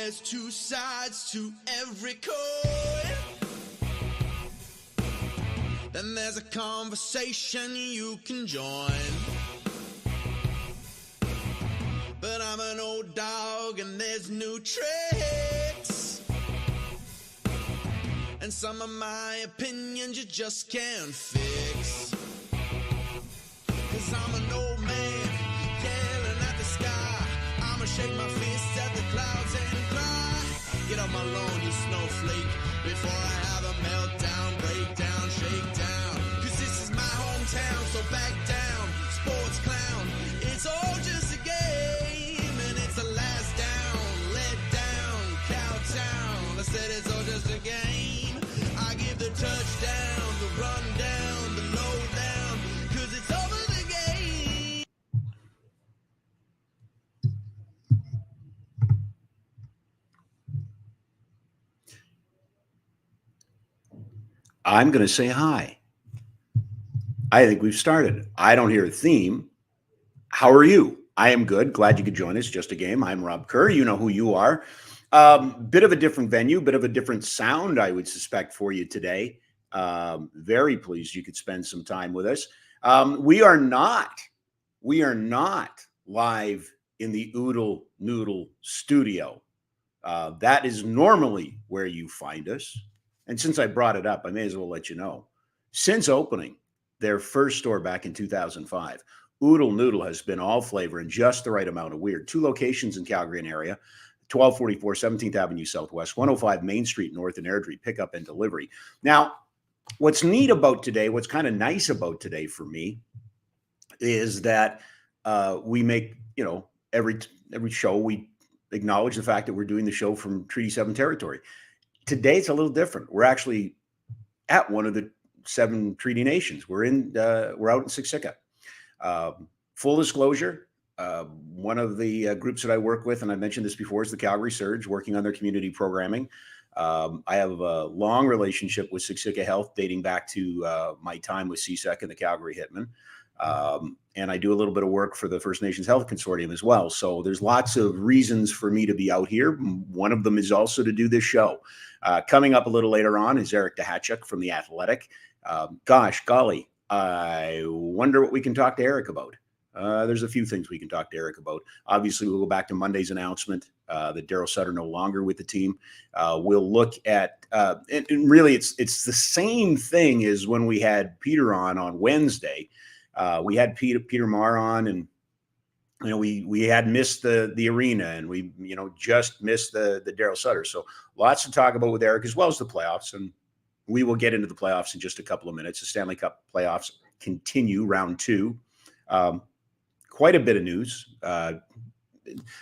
There's two sides to every coin. Then there's a conversation you can join. But I'm an old dog and there's new tricks. And some of my opinions you just can't fix. 'Cause I'm an old man yelling at the sky. I'ma shake my fist at the clouds and cry. Get off my lawn, you snowflake, before I have a meltdown, breakdown, shakedown. 'Cause this is my hometown, so back down, sports clown. It's all just a game, and it's the last down, let down, cowtown. I said it's all just a game. I give the touchdown, the rundown, the lowdown, 'cause it's over the game. I'm going to say hi. I think we've started. I don't hear a theme. How are you? I am good. Glad you could join us. Just a game. I'm Rob Kerr. You know who you are. Bit of a different venue, bit of a different sound, I would suspect, for you today. Very pleased you could spend some time with us. We are not live in the Oodle Noodle studio. That is normally where you find us. And since I brought it up, I may as well let you know. Since opening their first store back in 2005, Oodle Noodle has been all flavor and just the right amount of weird. 2 locations in Calgary and area, 1244 17th Avenue Southwest, 105 Main Street North in Airdrie, pickup and delivery. Now, what's neat about today, what's kind of nice about today for me, is that we make, every show, we acknowledge the fact that we're doing the show from Treaty 7 territory. Today, it's a little different. We're actually at one of the 7 treaty nations. We're out in Siksika. Full disclosure, one of the groups that I work with, and I mentioned this before, is the Calgary Surge, working on their community programming. I have a long relationship with Siksika Health dating back to my time with CSEC and the Calgary Hitmen. And I do a little bit of work for the First Nations Health Consortium as well. So there's lots of reasons for me to be out here. One of them is also to do this show. Coming up a little later on is Eric Duhatschek from The Athletic. Gosh, golly, I wonder what we can talk to Eric about. There's a few things we can talk to Eric about. Obviously, we'll go back to Monday's announcement that Daryl Sutter no longer with the team. We'll look at, and really it's the same thing as when we had Peter on Wednesday. We had Peter Marr on, and we had missed the arena, and we just missed the Daryl Sutter. So lots to talk about with Eric, as well as the playoffs, and we will get into the playoffs in just a couple of minutes. The Stanley Cup playoffs continue, round 2. Quite a bit of news,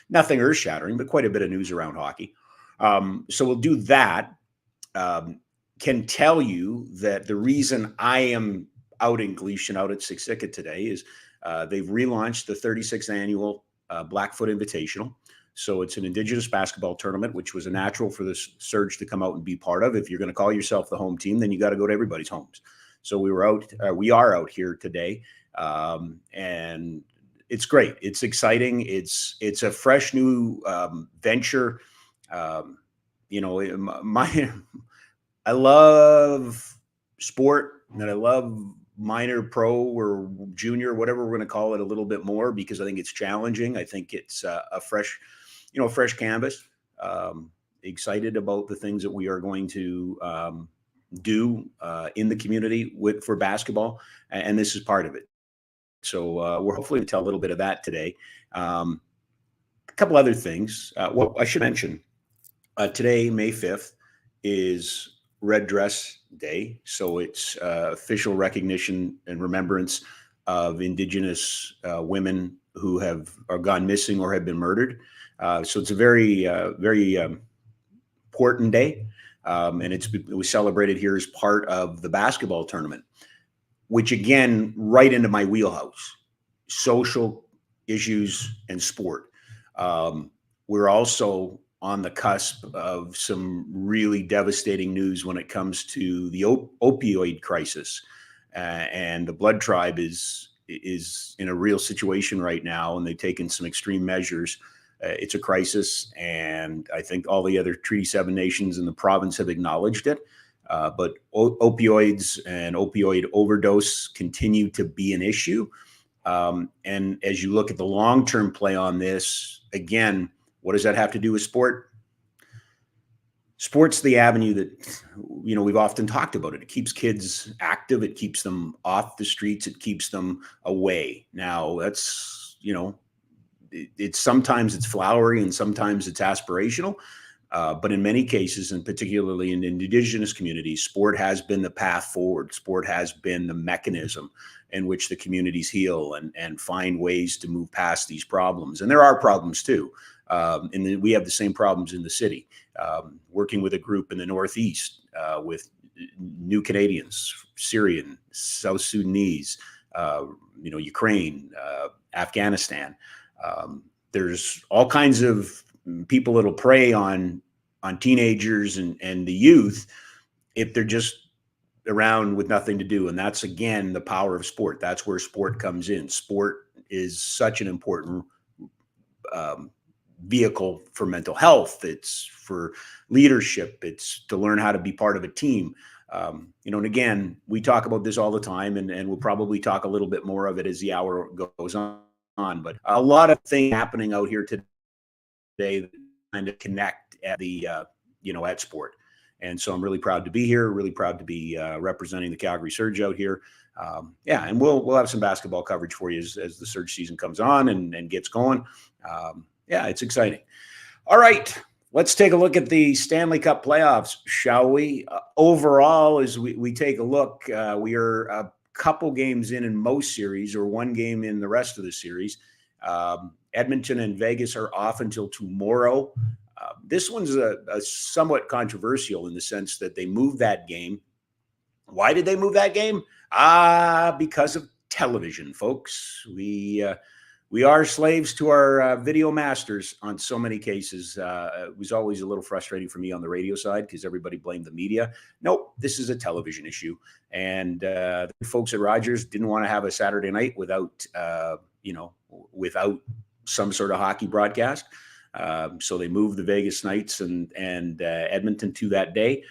nothing earth-shattering, but quite a bit of news around hockey. So we'll do that. Can tell you that the reason I am out in Gleason, out at Siksika today, is they've relaunched the 36th annual Blackfoot Invitational. So it's an Indigenous basketball tournament, which was a natural for the Surge to come out and be part of. If you're going to call yourself the home team, then you got to go to everybody's homes. So we are out here today, and it's great. It's exciting. It's a fresh new venture. I love sport, and I love minor, pro, or junior, whatever we're going to call it, a little bit more, because I think it's challenging. I think it's a fresh canvas. Excited about the things that we are going to do in the community for basketball, and this is part of it. So we're hopefully going to tell a little bit of that today. A couple other things. Well, I should mention, today, May 5th, is Red Dress Day. So it's official recognition and remembrance of Indigenous women who are gone missing or have been murdered. So it's a very important day. And it was celebrated here as part of the basketball tournament, which, again, right into my wheelhouse: social issues and sport. We're also on the cusp of some really devastating news when it comes to the opioid crisis, and the Blood Tribe is in a real situation right now, and they've taken some extreme measures It's a crisis, and I think all the other Treaty 7 nations in the province have acknowledged it. But opioids and opioid overdose continue to be an issue. And as you look at the long-term play on this, again, what does that have to do with sport? Sport's the avenue that, we've often talked about it. It keeps kids active. It keeps them off the streets. It keeps them away. Now, that's, it's sometimes it's flowery and sometimes it's aspirational. But in many cases, and particularly in Indigenous communities, sport has been the path forward. Sport has been the mechanism in which the communities heal and find ways to move past these problems. And there are problems too. And we have the same problems in the city. Working with a group in the Northeast with new Canadians, Syrian, South Sudanese, Ukraine, Afghanistan. There's all kinds of people that'll prey on teenagers and the youth if they're just around with nothing to do. And that's, again, the power of sport. That's where sport comes in. Sport is such an important vehicle for mental health. It's for leadership. It's to learn how to be part of a team. And again, we talk about this all the time, and we'll probably talk a little bit more of it as the hour goes on. But a lot of things happening out here today that kind of connect at the, at sport. And so I'm really proud to be here, really proud to be representing the Calgary Surge out here. And we'll have some basketball coverage for you as the Surge season comes on and gets going. It's exciting. All right, let's take a look at the Stanley Cup playoffs, shall we? Overall, as we take a look, we are a couple games in most series, or one game in the rest of the series. Edmonton and Vegas are off until tomorrow. This one's a somewhat controversial in the sense that they moved that game. Why did they move that game? Because of television, folks. We are slaves to our video masters on so many cases. It was always a little frustrating for me on the radio side because everybody blamed the media. Nope, this is a television issue. And the folks at Rogers didn't want to have a Saturday night without some sort of hockey broadcast. So they moved the Vegas Knights and Edmonton to that day.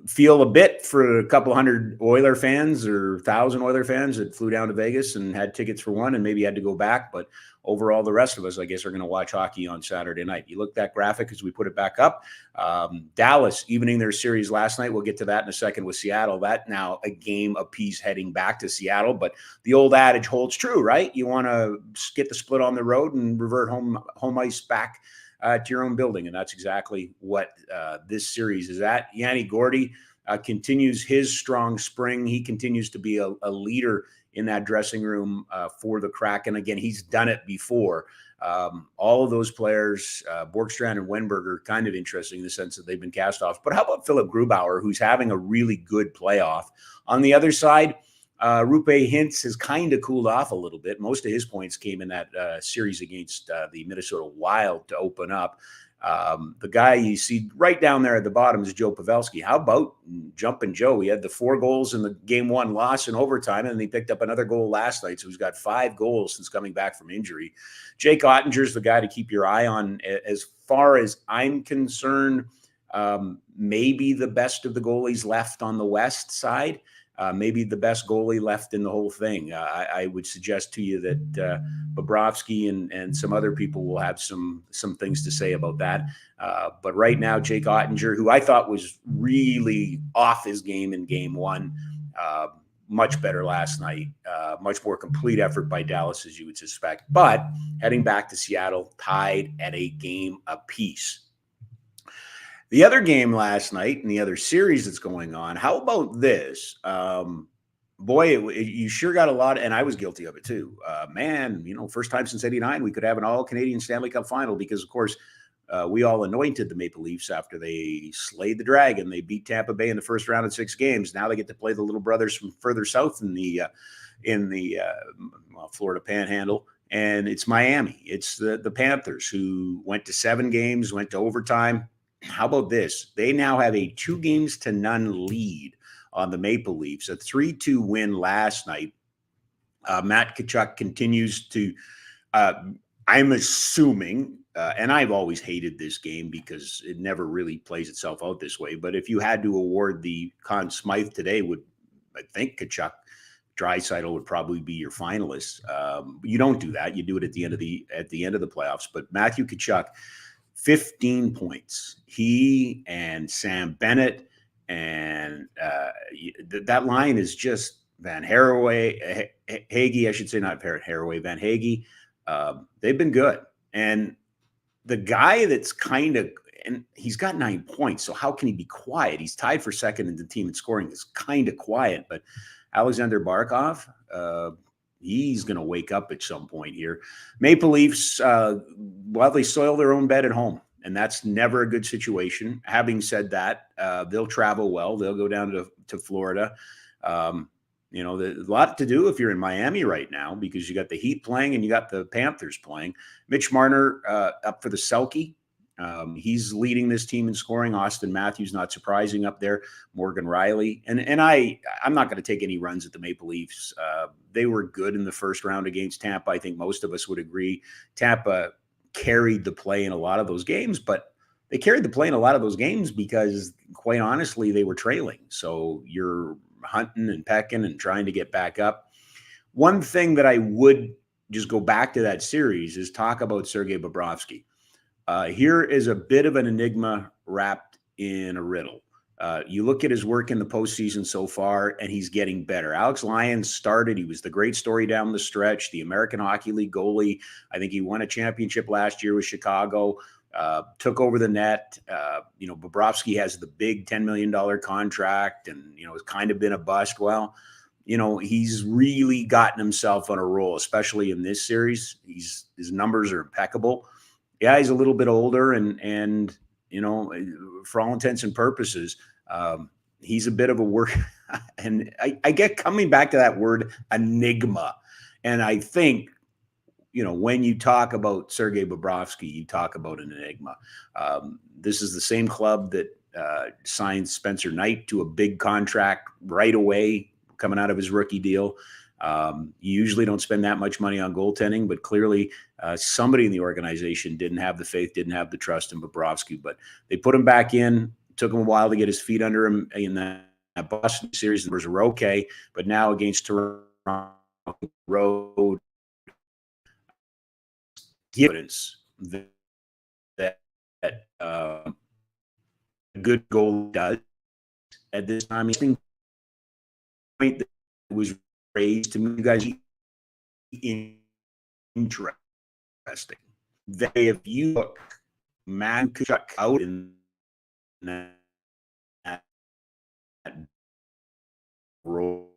Feel a bit for a couple hundred Oiler fans or 1,000 Oiler fans that flew down to Vegas and had tickets for one and maybe had to go back. But overall, the rest of us, I guess, are going to watch hockey on Saturday night. You look at that graphic as we put it back up. Dallas evening their series last night. We'll get to that in a second with Seattle. That now a game apiece heading back to Seattle. But the old adage holds true, right? You want to get the split on the road and revert home ice back to your own building. And that's exactly what this series is at. Yanni Gordy continues his strong spring. He continues to be a leader in that dressing room for the Kraken. Again, he's done it before. All of those players, Borkstrand and Wenberger, kind of interesting in the sense that they've been cast off. But how about Philip Grubauer, who's having a really good playoff? On the other side, Rupe Hintz has kind of cooled off a little bit. Most of his points came in that series against the Minnesota Wild to open up. The guy you see right down there at the bottom is Joe Pavelski. How about Jumpin' Joe? He had the 4 goals in the game 1 loss in overtime, and he picked up another goal last night. So he's got 5 goals since coming back from injury. Jake Ottinger's the guy to keep your eye on. As far as I'm concerned, maybe the best of the goalies left on the West side. Maybe the best goalie left in the whole thing. I would suggest to you that Bobrovsky and some other people will have some things to say about that. But right now, Jake Ottinger, who I thought was really off his game in game 1, much better last night. Much more complete effort by Dallas, as you would suspect. But heading back to Seattle, tied at a game apiece. The other game last night and the other series that's going on, how about this? You sure got a lot, and I was guilty of it too. First time since '89, we could have an all-Canadian Stanley Cup final because, of course, we all anointed the Maple Leafs after they slayed the Dragon. They beat Tampa Bay in the first round in 6 games. Now they get to play the little brothers from further south in the Florida Panhandle. And it's Miami. It's the Panthers, who went to 7 games, went to overtime. How about this? They now have a 2-0 lead on the Maple Leafs, a 3-2 win last night. Matt Tkachuk continues to I'm assuming, and I've always hated this game because it never really plays itself out this way. But if you had to award the Conn Smythe today, I think Tkachuk, Draisaitl would probably be your finalists. You don't do that; you do it at the end of the playoffs. But Matthew Tkachuk, 15 points. He and Sam Bennett and that line is just Van Haraway, Hagee, I should say, not Haraway, Van Hagee. They've been good. And the guy that's kind of, and he's got 9 points, so how can he be quiet? He's tied for second in the team in scoring. Is kind of quiet, but Alexander Barkov, he's going to wake up at some point here. Maple Leafs, well, they soil their own bed at home, and that's never a good situation. Having said that, they'll travel well. They'll go down to Florida. There's a lot to do if you're in Miami right now because you got the Heat playing and you got the Panthers playing. Mitch Marner up for the Selke. He's leading this team in scoring. Austin Matthews, not surprising, up there. Morgan Riley. And I'm not going to take any runs at the Maple Leafs. They were good in the first round against Tampa. I think most of us would agree. Tampa carried the play in a lot of those games, but they carried the play in a lot of those games because, quite honestly, they were trailing. So you're hunting and pecking and trying to get back up. One thing that I would just go back to that series is talk about Sergei Bobrovsky. Here is a bit of an enigma wrapped in a riddle. You look at his work in the postseason so far, and he's getting better. Alex Lyons started. He was the great story down the stretch, the American Hockey League goalie. I think he won a championship last year with Chicago, took over the net. Bobrovsky has the big $10 million contract and, has kind of been a bust. Well, he's really gotten himself on a roll, especially in this series. His numbers are impeccable. Yeah, he's a little bit older and for all intents and purposes, he's a bit of a work. And I get coming back to that word enigma. And I think, when you talk about Sergei Bobrovsky, you talk about an enigma. This is the same club that signed Spencer Knight to a big contract right away coming out of his rookie deal. You usually don't spend that much money on goaltending, but clearly somebody in the organization didn't have the faith, didn't have the trust in Bobrovsky, but they put him back in. It took him a while to get his feet under him in that Boston series. The numbers were okay, but now against Toronto road, evidence that a good goal does at this time. I think point that was raised to me, you guys, interesting. That if you look Matt Tkachuk out in that role,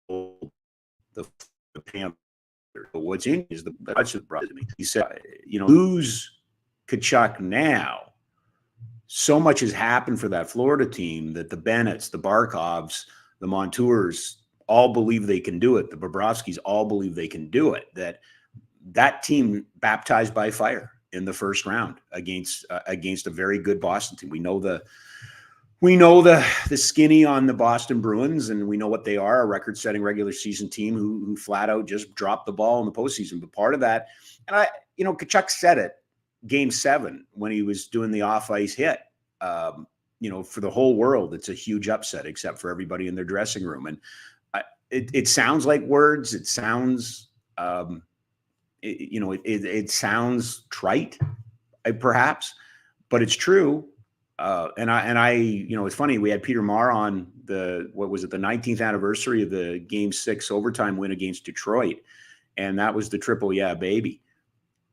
the Panther. But what's in is that's what brought it to me. He said, lose Tkachuk now. So much has happened for that Florida team that the Bennetts, the Barkovs, the Montours all believe they can do it. The Bobrovskys all believe they can do it. That team baptized by fire in the first round against a very good Boston team. We know the skinny on the Boston Bruins, and we know what they are, a record-setting regular season team who flat out just dropped the ball in the postseason. But part of that, and Tkachuk said it, Game 7 when he was doing the off-ice hit. For the whole world, it's a huge upset, except for everybody in their dressing room. And it sounds like words. It sounds, it sounds trite, perhaps, but it's true. It's funny. We had Peter Marr on the 19th anniversary of the Game 6 overtime win against Detroit, and that was the triple yeah baby.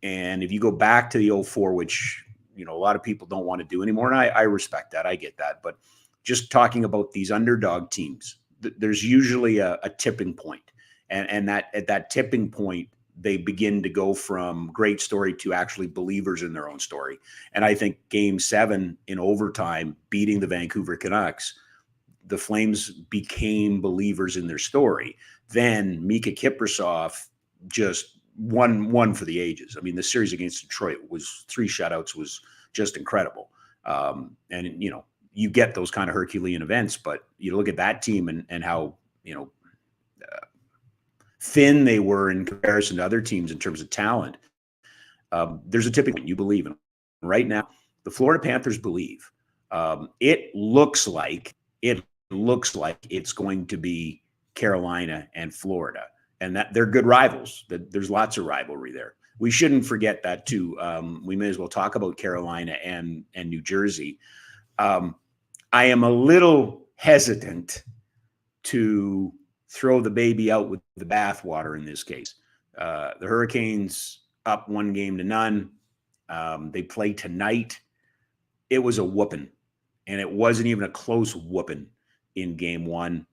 And if you go back to the 04, which a lot of people don't want to do anymore, and I respect that, I get that, but just talking about these underdog teams, there's usually a tipping point, and that at that tipping point, they begin to go from great story to actually believers in their own story. And I think Game 7 in overtime, beating the Vancouver Canucks, the Flames became believers in their story. Then Mika Kiprasov just won for the ages. I mean, the series against Detroit was 3 shutouts, was just incredible. You get those kind of Herculean events, but you look at that team and how, thin they were in comparison to other teams in terms of talent. There's a tipping point. You believe in. Right now, the Florida Panthers believe. It looks like it's going to be Carolina and Florida, and that they're good rivals. That there's lots of rivalry there. We shouldn't forget that too. We may as well talk about Carolina and New Jersey. I am a little hesitant to throw the baby out with the bathwater in this case. The Hurricanes up 1-0. They play tonight. It was a whooping, and it wasn't even a close whooping in game one.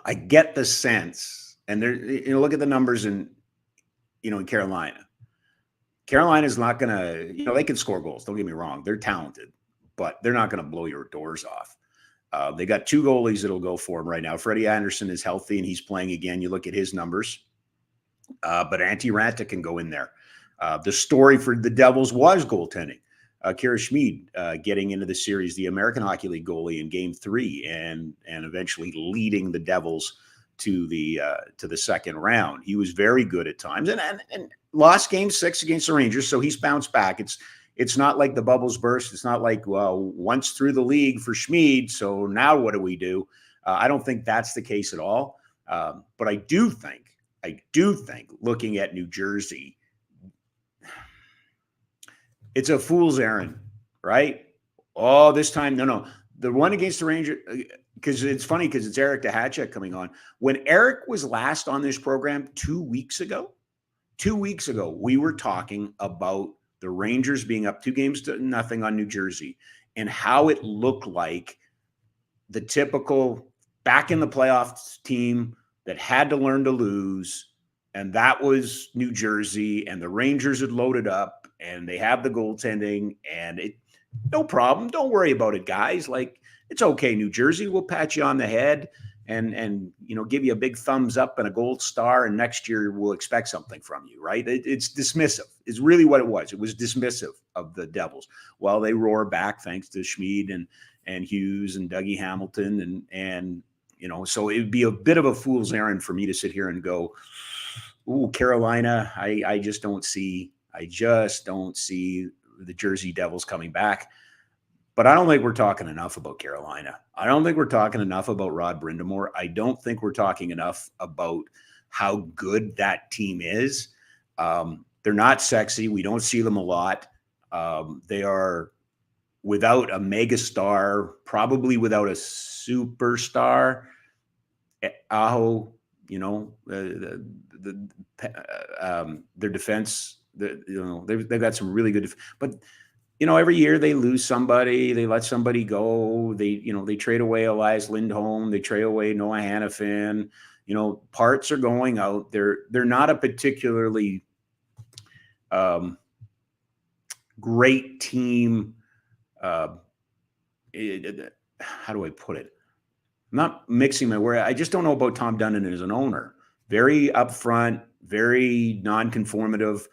I get the sense, and there, look at the numbers in Carolina. Carolina's not going to, they can score goals. Don't get me wrong. They're talented, but they're not going to blow your doors off. They got 2 goalies that'll go for them right now. Freddie Anderson is healthy, and he's playing again. You look at his numbers. But Antti Raanta can go in there. The story for the Devils was goaltending. Kerr getting into the series, the American Hockey League goalie in Game 3, and eventually leading the Devils to the second round. He was very good at times, and lost Game 6 against the Rangers, so he's bounced back. It's not like the bubbles burst. It's not like, well, once through the league for Schmid, so now what do we do? I don't think that's the case at all. But I do think, looking at New Jersey, it's a fool's errand, right? Oh, this time, no. The one against the Rangers, because it's funny because it's Eric Duhatschek coming on. When Eric was last on this program 2 weeks ago, we were talking about the Rangers being up 2-0 on New Jersey and how it looked like the typical back in the playoffs team that had to learn to lose. And that was New Jersey, and the Rangers had loaded up, and they have the goaltending, and no problem. Don't worry about it, guys. Like, it's okay, New Jersey. We'll pat you on the head and give you a big thumbs up and a gold star, and next year we'll expect something from you, right? It's dismissive. It's really what it was. It was dismissive of the Devils. Well, they roar back thanks to Schmid and Hughes and Dougie Hamilton, and so it would be a bit of a fool's errand for me to sit here and go, ooh, Carolina, I just don't see the Jersey Devils coming back. But I don't think we're talking enough about Carolina. I don't think we're talking enough about Rod Brind'Amour. I don't think we're talking enough about how good that team is. They're not sexy. We don't see them a lot. They are without a mega star, probably without a superstar. Aho, their defense, they've got some really good, but every year they lose somebody, they let somebody go, they trade away Elias Lindholm, they trade away Noah Hannafin, parts are going out. They're not a particularly great team. How do I put it? I'm not mixing my word. I just don't know about Tom Dundon as an owner. Very upfront, very non-conformative.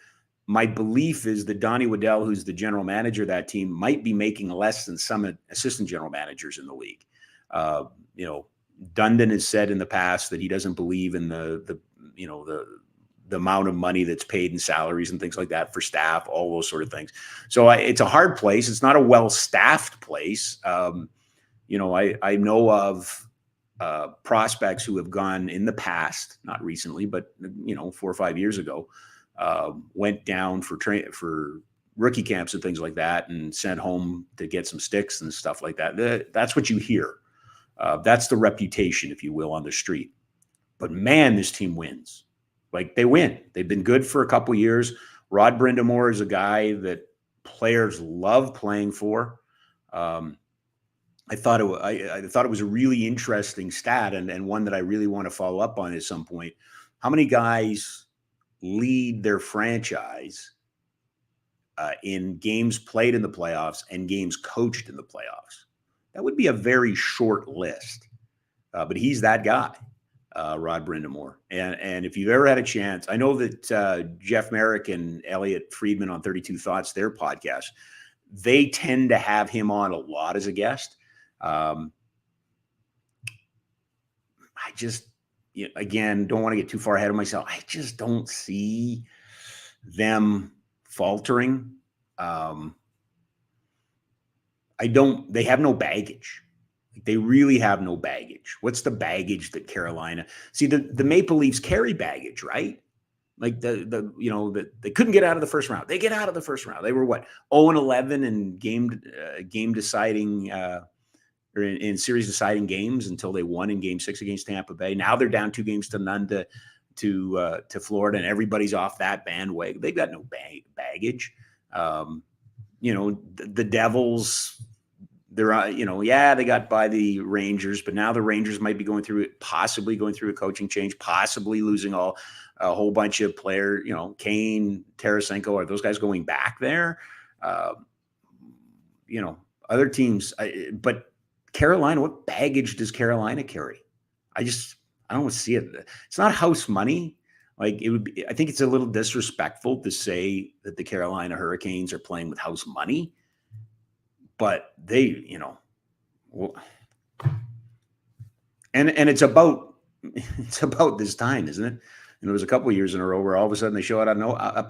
My belief is that Donnie Waddell, who's the general manager of that team, might be making less than some assistant general managers in the league. Dundon has said in the past that he doesn't believe in the amount of money that's paid in salaries and things like that for staff, all those sort of things. So it's a hard place. It's not a well-staffed place. I know of prospects who have gone in the past, not recently, but 4 or 5 years ago, went down for rookie camps and things like that, and sent home to get some sticks and stuff like that. That's what you hear. That's the reputation, if you will, on the street. But man, this team wins. Like, they win. They've been good for a couple years. Rod Brind'Amour is a guy that players love playing for. I thought it was a really interesting stat, and one that I really want to follow up on at some point. How many guys lead their franchise in games played in the playoffs and games coached in the playoffs? That would be a very short list, but he's that guy, Rod Brind'Amour. And if you've ever had a chance, I know that Jeff Merrick and Elliot Friedman on 32 Thoughts, their podcast, they tend to have him on a lot as a guest. I just, again, don't want to get too far ahead of myself. I just don't see them faltering. They have no baggage. They really have no baggage. What's the baggage that Carolina? See, the Maple Leafs carry baggage, right? Like they couldn't get out of the first round. They get out of the first round. They were what 0-11 in game deciding or in series deciding games until they won in Game 6 against Tampa Bay. Now they're down 2-0 to Florida, and everybody's off that bandwagon. They've got no baggage. The Devils. They're, they got by the Rangers, but now the Rangers might be possibly going through a coaching change, possibly losing a whole bunch of players, Kane, Tarasenko, are those guys going back there? Other teams, but Carolina, what baggage does Carolina carry? I don't see it. It's not house money. Like it would be, I think it's a little disrespectful to say that the Carolina Hurricanes are playing with house money. But they, and it's about this time, isn't it? It was a couple of years in a row where all of a sudden they show up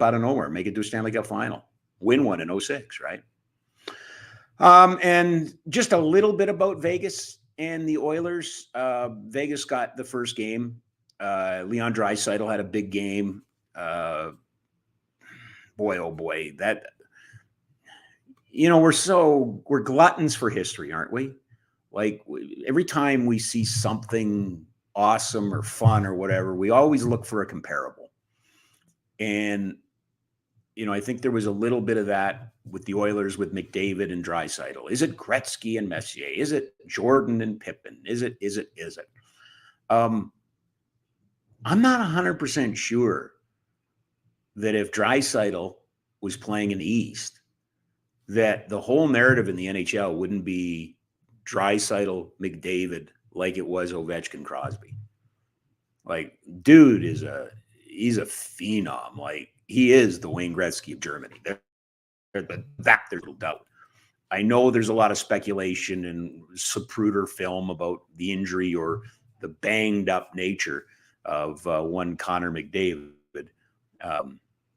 out of nowhere, make it to a Stanley Cup final, win one in 2006, right? And just a little bit about Vegas and the Oilers. Vegas got the first game. Leon Draisaitl had a big game. Boy, oh boy, that. We're gluttons for history, aren't we? Like every time we see something awesome or fun or whatever, we always look for a comparable. And, I think there was a little bit of that with the Oilers with McDavid and Draisaitl. Is it Gretzky and Messier? Is it Jordan and Pippen? Is it? I'm not 100% sure that if Draisaitl was playing in the East, that the whole narrative in the NHL wouldn't be Draisaitl, McDavid, like it was Ovechkin, Crosby. Like, dude he's a phenom. Like, he is the Wayne Gretzky of Germany. There's no doubt. I know there's a lot of speculation and Zapruder film about the injury or the banged up nature of one Connor McDavid.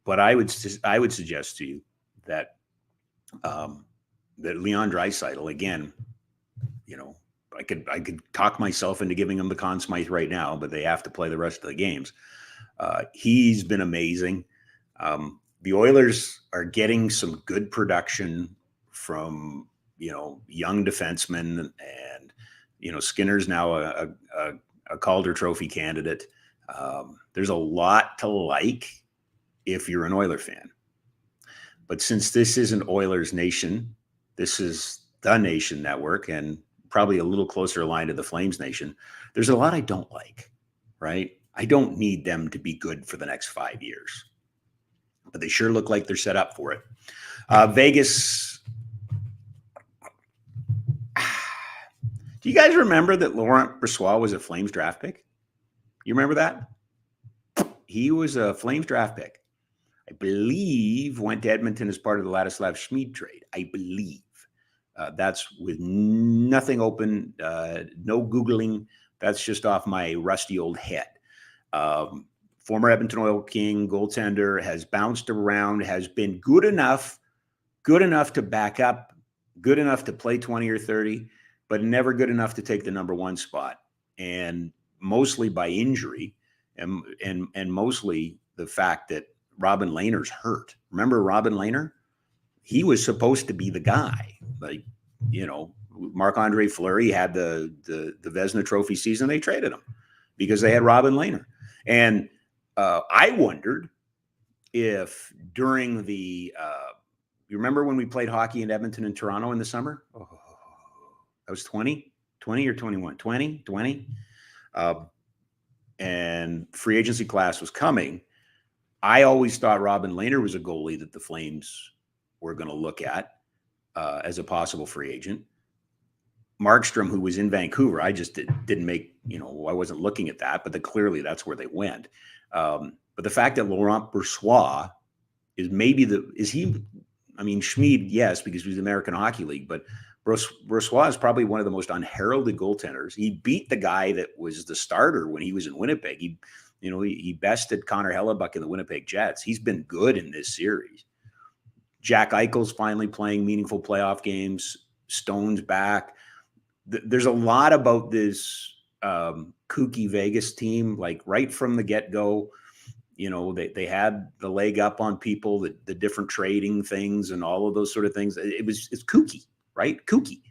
But I would suggest to you that that Leon Draisaitl, again, I could talk myself into giving him the Conn Smythe right now, but they have to play the rest of the games. He's been amazing. The Oilers are getting some good production from, young defensemen, and, Skinner's now a Calder Trophy candidate. There's a lot to like if you're an Oiler fan. But since this isn't Oilers Nation, this is the Nation Network and probably a little closer aligned to the Flames Nation, there's a lot I don't like, right? I don't need them to be good for the next 5 years. But they sure look like they're set up for it. Vegas. Do you guys remember that Laurent Brossoit was a Flames draft pick? You remember that? He was a Flames draft pick. I believe went to Edmonton as part of the Ladislav Schmid trade. I believe. That's with nothing open, no Googling. That's just off my rusty old head. Former Edmonton Oil King, goaltender, has bounced around, has been good enough to back up, good enough to play 20 or 30, but never good enough to take the number one spot. And mostly by injury and mostly the fact that Robin Lehner's hurt. Remember Robin Lehner? He was supposed to be the guy. Like, Marc-Andre Fleury had the Vezina Trophy season. They traded him because they had Robin Lehner. And I wondered if during the you remember when we played hockey in Edmonton and Toronto in the summer? Oh, that was 20 or 21? 20. And free agency class was coming. I always thought Robin Lehner was a goalie that the Flames were going to look at as a possible free agent. Markstrom, who was in Vancouver, I just didn't make, I wasn't looking at that, but clearly that's where they went. But the fact that Laurent Brossoit is Schmid, yes, because he was the American Hockey League, but Brossoit is probably one of the most unheralded goaltenders. He beat the guy that was the starter when he was in Winnipeg. He bested Connor Hellebuck in the Winnipeg Jets. He's been good in this series. Jack Eichel's finally playing meaningful playoff games. Stone's back. There's a lot about this kooky Vegas team, like right from the get-go. They had the leg up on people, the different trading things and all of those sort of things. It's kooky, right? Kooky.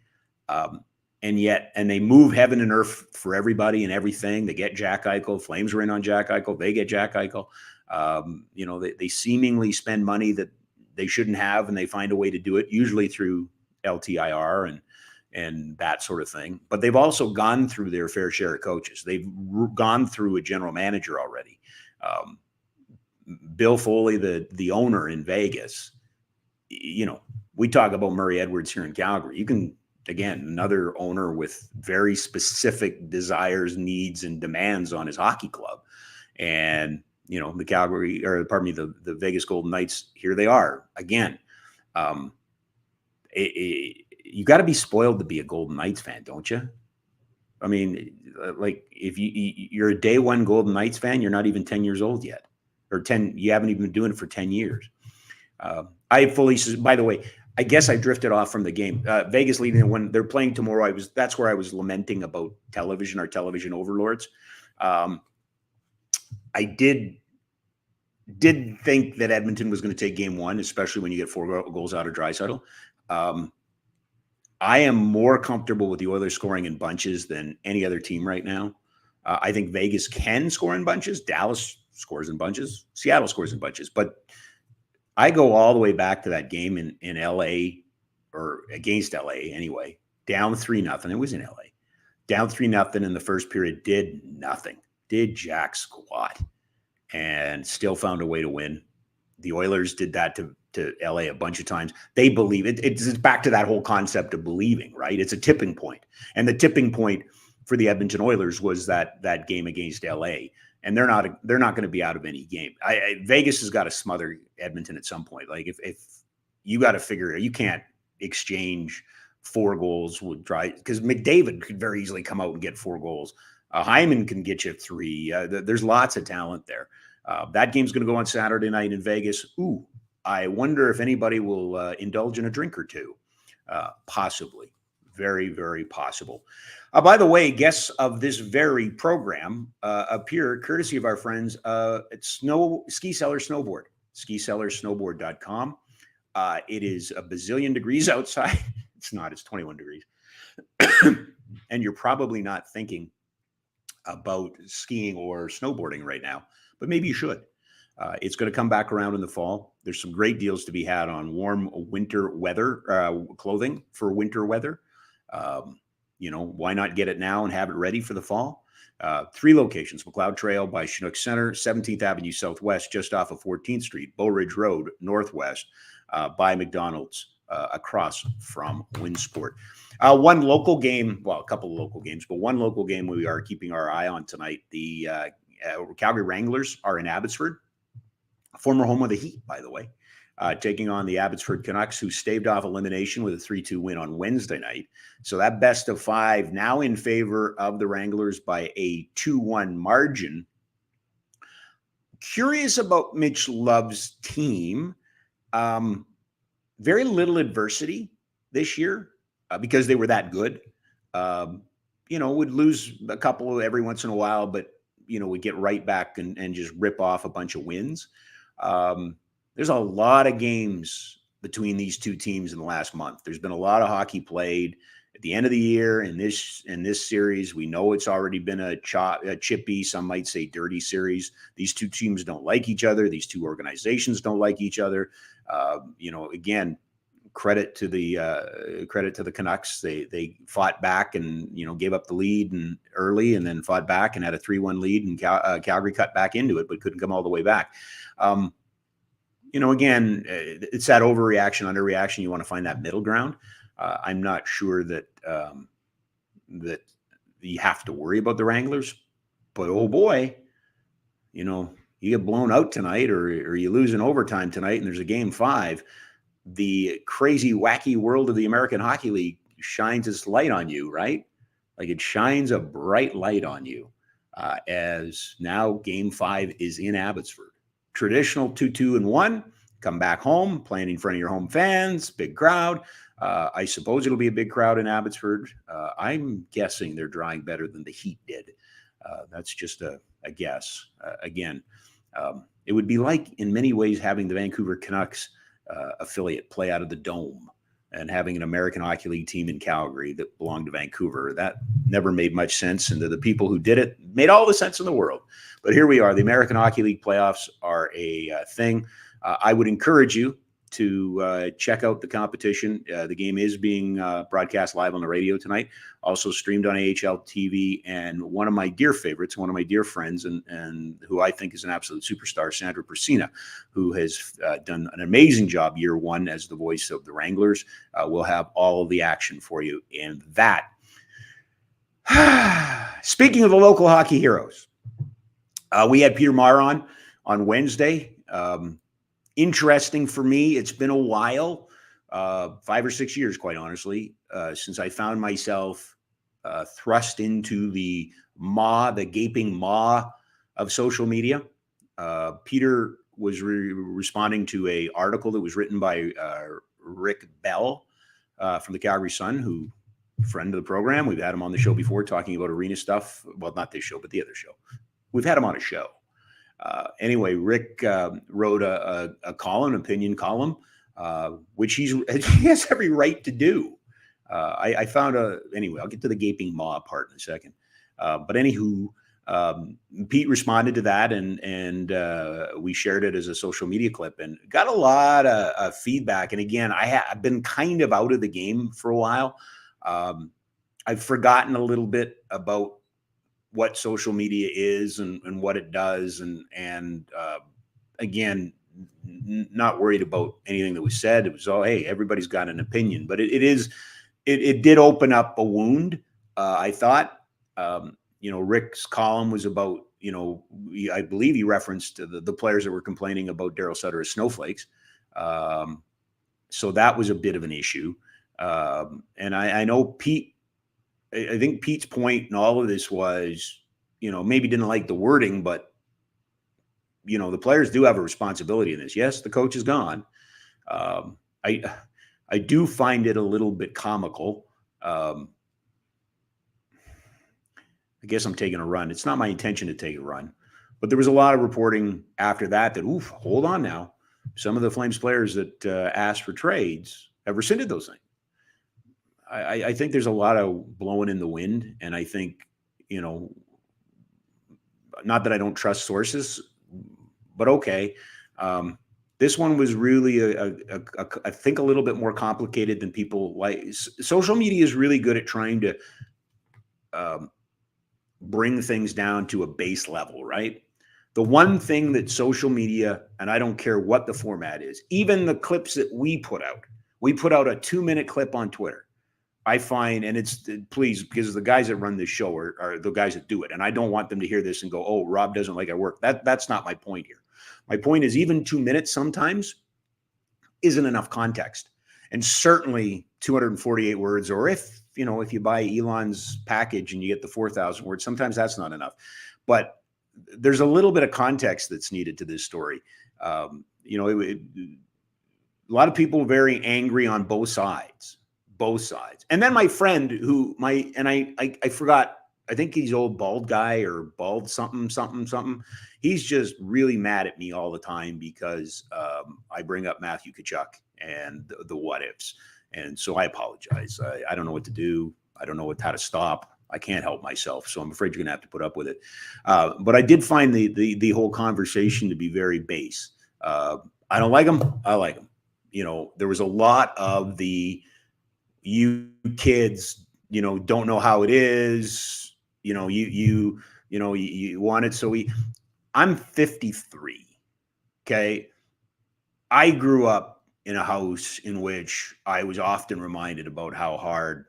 And they move heaven and earth for everybody and everything. They get Jack Eichel. Flames are in on Jack Eichel. They get Jack Eichel. They seemingly spend money that they shouldn't have, and they find a way to do it, usually through LTIR and that sort of thing. But they've also gone through their fair share of coaches. They've gone through a general manager already. Bill Foley, the owner in Vegas, we talk about Murray Edwards here in Calgary. You can, again, another owner with very specific desires, needs, and demands on his hockey club. And, the Vegas Golden Knights, here they are again. You got to be spoiled to be a Golden Knights fan, don't you? I mean, like if you're a day one Golden Knights fan, you're not even 10 years old yet, or 10. You haven't even been doing it for 10 years. By the way, I guess I drifted off from the game. Vegas leading when they're playing tomorrow. That's where I was lamenting about television, our television overlords. I did think that Edmonton was going to take game one, especially when you get 4 goals out of Draisaitl. I am more comfortable with the Oilers scoring in bunches than any other team right now. I think Vegas can score in bunches. Dallas scores in bunches. Seattle scores in bunches. But I go all the way back to that game in LA, or against LA anyway, down 3-0. It was in LA. Down 3-0 in the first period, did nothing. Did jack squat. And still found a way to win. The Oilers did that to LA a bunch of times. They believe it. It's back to that whole concept of believing, right? It's a tipping point. And the tipping point for the Edmonton Oilers was that game against LA. And they're not going to be out of any game. Vegas has got to smother Edmonton at some point. Like if you got to figure it, you can't exchange 4 goals with because McDavid could very easily come out and get 4 goals. Hyman can get you 3. There's lots of talent there. That game's going to go on Saturday night in Vegas. Ooh, I wonder if anybody will indulge in a drink or two. Possibly. Very, very possible. By the way, guests of this very program appear courtesy of our friends at Ski Cellar Snowboard, skicellarsnowboard.com. It is a bazillion degrees outside. It's not. It's 21 degrees. And you're probably not thinking about skiing or snowboarding right now, but maybe you should. It's going to come back around in the fall. There's some great deals to be had on warm winter weather clothing for winter weather. Why not get it now and have it ready for the fall? 3 locations: McLeod Trail by Chinook Center, 17th Avenue Southwest, just off of 14th Street, Bow Ridge Road Northwest, by McDonald's, across from Winsport. One local game, well, a couple of local games, but one local game we are keeping our eye on tonight. The Calgary Wranglers are in Abbotsford, former home of the Heat, by the way, taking on the Abbotsford Canucks, who staved off elimination with a 3-2 win on Wednesday night. So that best of 5 now in favor of the Wranglers by a 2-1 margin. Curious about Mitch Love's team. Very little adversity this year. Because they were that good, would lose a couple every once in a while, but, would get right back and just rip off a bunch of wins. There's a lot of games between these two teams in the last month. There's been a lot of hockey played at the end of the year in this series. We know it's already been a chippy, some might say dirty series. These two teams don't like each other. These two organizations don't like each other. Again, credit to the Canucks. They fought back and gave up the lead early, and then fought back and had a 3-1 lead, and Calgary cut back into it, but couldn't come all the way back. Again, it's that overreaction, underreaction. You want to find that middle ground. I'm not sure that you have to worry about the Wranglers, but oh boy, you get blown out tonight, or you lose in overtime tonight, and there's a game 5. The crazy, wacky world of the American Hockey League shines its light on you, right? Like it shines a bright light on you as now Game 5 is in Abbotsford. Traditional 2-2-1. Come back home, playing in front of your home fans, big crowd. I suppose it'll be a big crowd in Abbotsford. I'm guessing they're drawing better than the Heat did. That's just a guess. Again, it would be like, in many ways, having the Vancouver Canucks affiliate play out of the Dome and having an American Hockey League team in Calgary that belonged to Vancouver. That never made much sense. And to the people who did it, made all the sense in the world. But here we are. The American Hockey League playoffs are a thing. I would encourage you to check out the competition. The game is being broadcast live on the radio tonight, also streamed on AHL TV. And one of my dear favorites, one of my dear friends, and who I think is an absolute superstar, Sandra Persina, who has done an amazing job year one as the voice of the Wranglers, will have all of the action for you in that. Speaking of the local hockey heroes, we had Peter Maher on Wednesday. Interesting for me. It's been a while, 5 or 6 years, quite honestly, since I found myself thrust into the gaping maw of social media. Peter was responding to an article that was written by Rick Bell from the Calgary Sun, who friend of the program. We've had him on the show before talking about arena stuff. Well, not this show, but the other show. We've had him on a show. Anyway, Rick wrote a column, opinion column, which he has every right to do. I found anyway, I'll get to the gaping maw part in a second. But anywho, Pete responded to that and we shared it as a social media clip and got a lot of feedback. And again, I've been kind of out of the game for a while. I've forgotten a little bit about what social media is and what it does. And again, not worried about anything that was said. It was all, hey, everybody's got an opinion, but it did open up a wound. I thought, Rick's column was about, I believe he referenced the players that were complaining about Daryl Sutter as snowflakes. So that was a bit of an issue. And I know Pete, I think Pete's point in all of this was, maybe didn't like the wording, but, the players do have a responsibility in this. Yes, the coach is gone. I do find it a little bit comical. I guess I'm taking a run. It's not my intention to take a run, but there was a lot of reporting after that, hold on now. Some of the Flames players that asked for trades have rescinded those things. I think there's a lot of blowing in the wind, and I think, not that I don't trust sources, but okay. This one was really, I think, a little bit more complicated than people like. Social media is really good at trying to bring things down to a base level, right? The one thing that social media, and I don't care what the format is, even the clips that we put out a 2-minute clip on Twitter. I find, and it's, please, because the guys that run this show are the guys that do it. And I don't want them to hear this and go, oh, Rob doesn't like our work. That's not my point here. My point is even 2 minutes sometimes isn't enough context. And certainly 248 words, or if you buy Elon's package and you get the 4,000 words, sometimes that's not enough. But there's a little bit of context that's needed to this story. A lot of people very angry on both sides. And then my friend I forgot, I think he's old bald guy or bald something. He's just really mad at me all the time because I bring up Matthew Tkachuk and the what ifs. And so I apologize. I don't know what to do. I don't know how to stop. I can't help myself. So I'm afraid you're going to have to put up with it. But I did find the whole conversation to be very base. I don't like him. I like him. There was a lot of the, you kids, don't know how it is. You want it. So I'm 53. Okay. I grew up in a house in which I was often reminded about how hard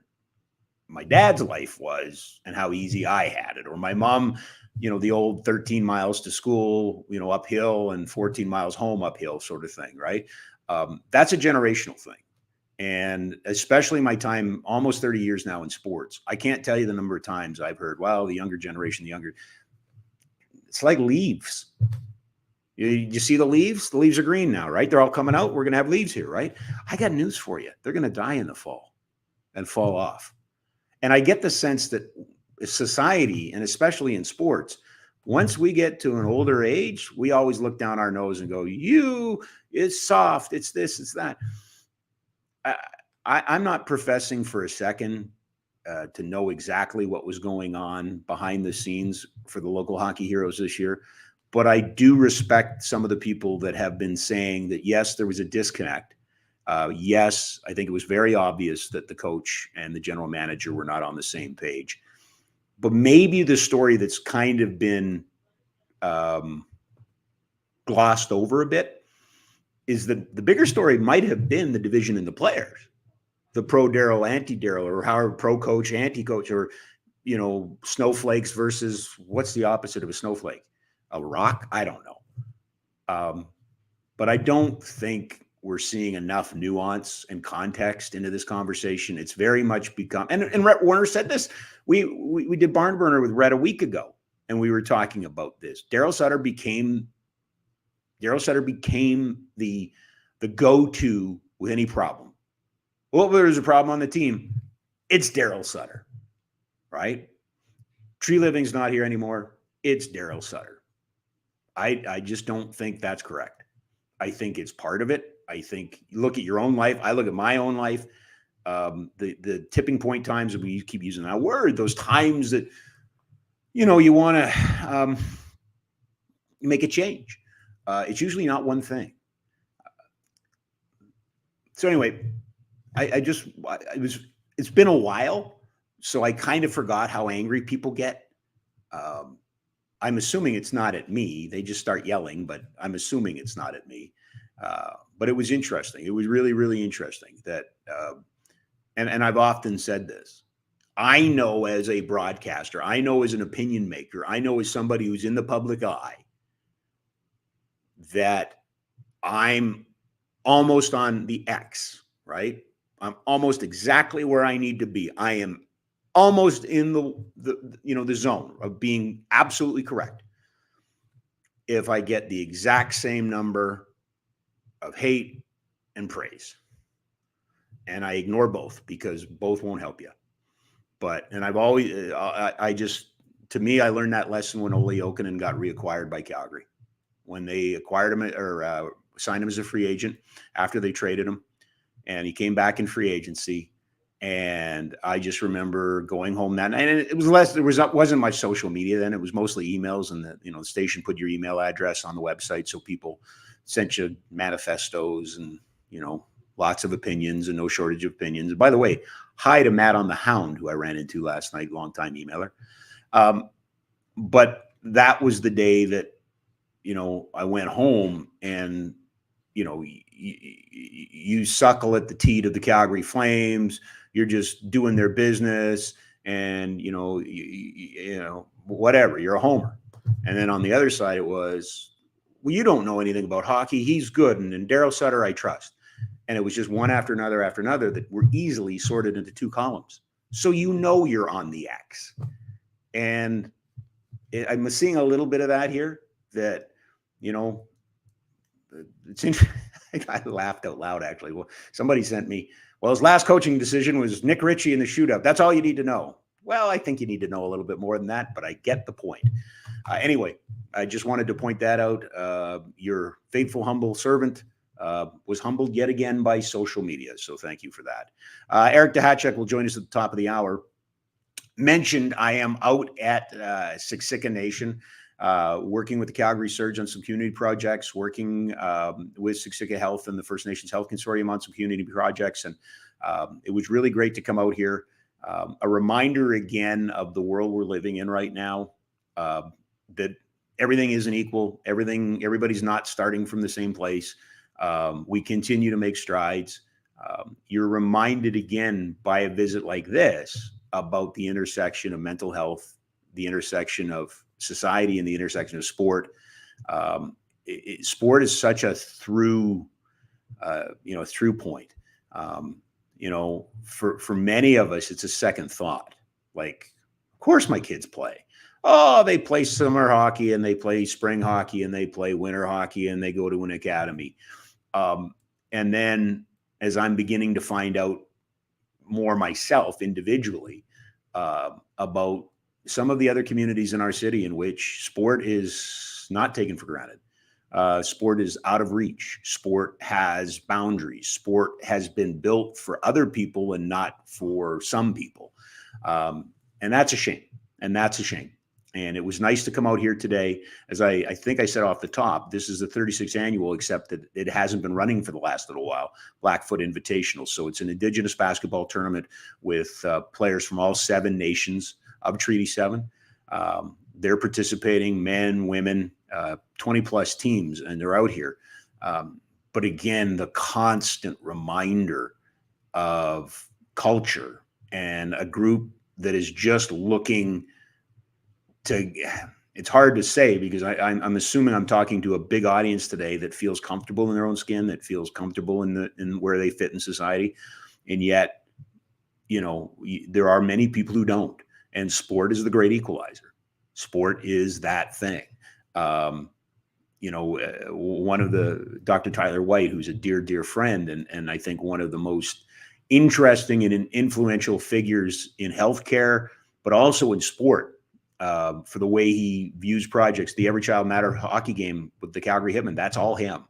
my dad's life was and how easy I had it. Or my mom, the old 13 miles to school, uphill and 14 miles home uphill sort of thing. Right. That's a generational thing. And especially my time, almost 30 years now in sports, I can't tell you the number of times I've heard, well, the younger generation, it's like leaves. You see the leaves? The leaves are green now, right? They're all coming out. We're going to have leaves here, right? I got news for you. They're going to die in the fall and fall off. And I get the sense that society, and especially in sports, once we get to an older age, we always look down our nose and go, it's soft, it's this, it's that. I'm not professing for a second to know exactly what was going on behind the scenes for the local hockey heroes this year, but I do respect some of the people that have been saying that, yes, there was a disconnect. Yes, I think it was very obvious that the coach and the general manager were not on the same page. But maybe the story that's kind of been glossed over a bit is that the bigger story might have been the division in the players, the pro Daryl, anti Daryl, or how pro coach, anti coach, or, snowflakes versus what's the opposite of a snowflake? A rock? I don't know. But I don't think we're seeing enough nuance and context into this conversation. It's very much become, and Rhett Warner said this, we did Barn Burner with Rhett a week ago, and we were talking about this. Daryl Sutter became the go-to with any problem. Well, if there's a problem on the team, it's Daryl Sutter, right? Tree Living's not here anymore. It's Daryl Sutter. I just don't think that's correct. I think it's part of it. I think you look at your own life. I look at my own life. The tipping point times, that we keep using that word, those times that, you want to make a change. It's usually not one thing. So anyway, it's been a while, so I kind of forgot how angry people get. I'm assuming it's not at me. They just start yelling, but I'm assuming it's not at me. But it was interesting. It was really, really interesting that, and I've often said this, I know as a broadcaster, I know as an opinion maker, I know as somebody who's in the public eye, that I'm almost on the X, right? I'm almost exactly where I need to be. I am almost in the zone of being absolutely correct. If I get the exact same number of hate and praise, and I ignore both because both won't help you. And I've always, to me, I learned that lesson when Ole Jokinen got reacquired by Calgary, when they acquired him or signed him as a free agent after they traded him, and he came back in free agency. And I just remember going home that night, and it was wasn't much social media then. It was mostly emails, and the station put your email address on the website, so people sent you manifestos and lots of opinions, and no shortage of opinions. And by the way, hi to Matt on the Hound, who I ran into last night, longtime emailer. But that was the day that I went home, and you suckle at the teat of the Calgary Flames. You're just doing their business, and whatever. You're a homer. And then on the other side, it was, well, you don't know anything about hockey. He's good, and Daryl Sutter, I trust. And it was just one after another that were easily sorted into two columns. So you're on the X. And I'm seeing a little bit of that here. That it's interesting. I laughed out loud, actually. Well, somebody sent me, well, his last coaching decision was Nick Ritchie in the shootout. That's all you need to know. Well, I think you need to know a little bit more than that, but I get the point. Anyway, I just wanted to point that out. Your faithful, humble servant was humbled yet again by social media. So thank you for that. Eric Duhatschek will join us at the top of the hour. Mentioned I am out at Siksika Nation, working with the Calgary Surge on some community projects, working with Siksika Health and the First Nations Health Consortium on some community projects. And it was really great to come out here. A reminder again of the world we're living in right now, that everything isn't equal. Everybody's not starting from the same place. We continue to make strides. You're reminded again by a visit like this about the intersection of mental health, the intersection of society, and the intersection of sport. Sport is such a through point. for many of us, it's a second thought. Like, of course my kids play. Oh, they play summer hockey and they play spring hockey and they play winter hockey and they go to an academy. And then as I'm beginning to find out more myself individually about some of the other communities in our city in which sport is not taken for granted. Sport is out of reach. Sport has boundaries. Sport has been built for other people and not for some people. And that's a shame. And it was nice to come out here today. As I think I said off the top, this is the 36th annual, except that it hasn't been running for the last little while, Blackfoot Invitational. So it's an Indigenous basketball tournament with players from all 7 nations of Treaty 7. They're participating, men, women, 20 plus teams, and they're out here. But again, the constant reminder of culture and a group that is just looking to, it's hard to say because I'm assuming I'm talking to a big audience today that feels comfortable in their own skin, that feels comfortable in where they fit in society. And yet, there are many people who don't. And sport is the great equalizer. Sport is that thing. One of the Dr. Tyler White, who's a dear, dear friend, and I think one of the most interesting and influential figures in healthcare, but also in sport, for the way he views projects. The Every Child Matter hockey game with the Calgary Hitmen, that's all him.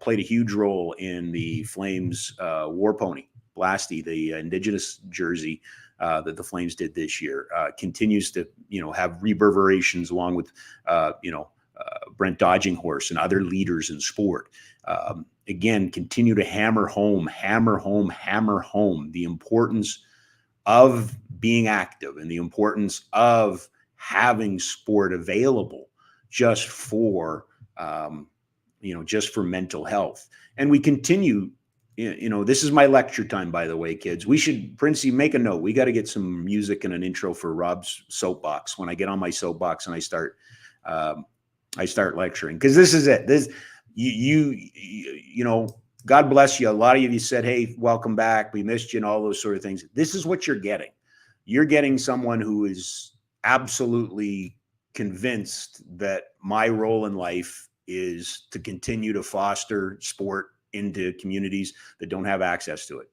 Played a huge role in the Flames War Pony, Blasty, the Indigenous jersey that the Flames did this year. Continues to, have reverberations along with, Brent Dodginghorse and other leaders in sport. Again, continue to hammer home the importance of being active and the importance of having sport available just for, just for mental health. And we continue, this is my lecture time, by the way, kids. We should, Princey, make a note. We got to get some music and an intro for Rob's soapbox when I get on my soapbox and I start lecturing, because this is it. God bless you. A lot of you said, hey, welcome back. We missed you and all those sort of things. This is what you're getting. You're getting someone who is absolutely convinced that my role in life is to continue to foster sport into communities that don't have access to it.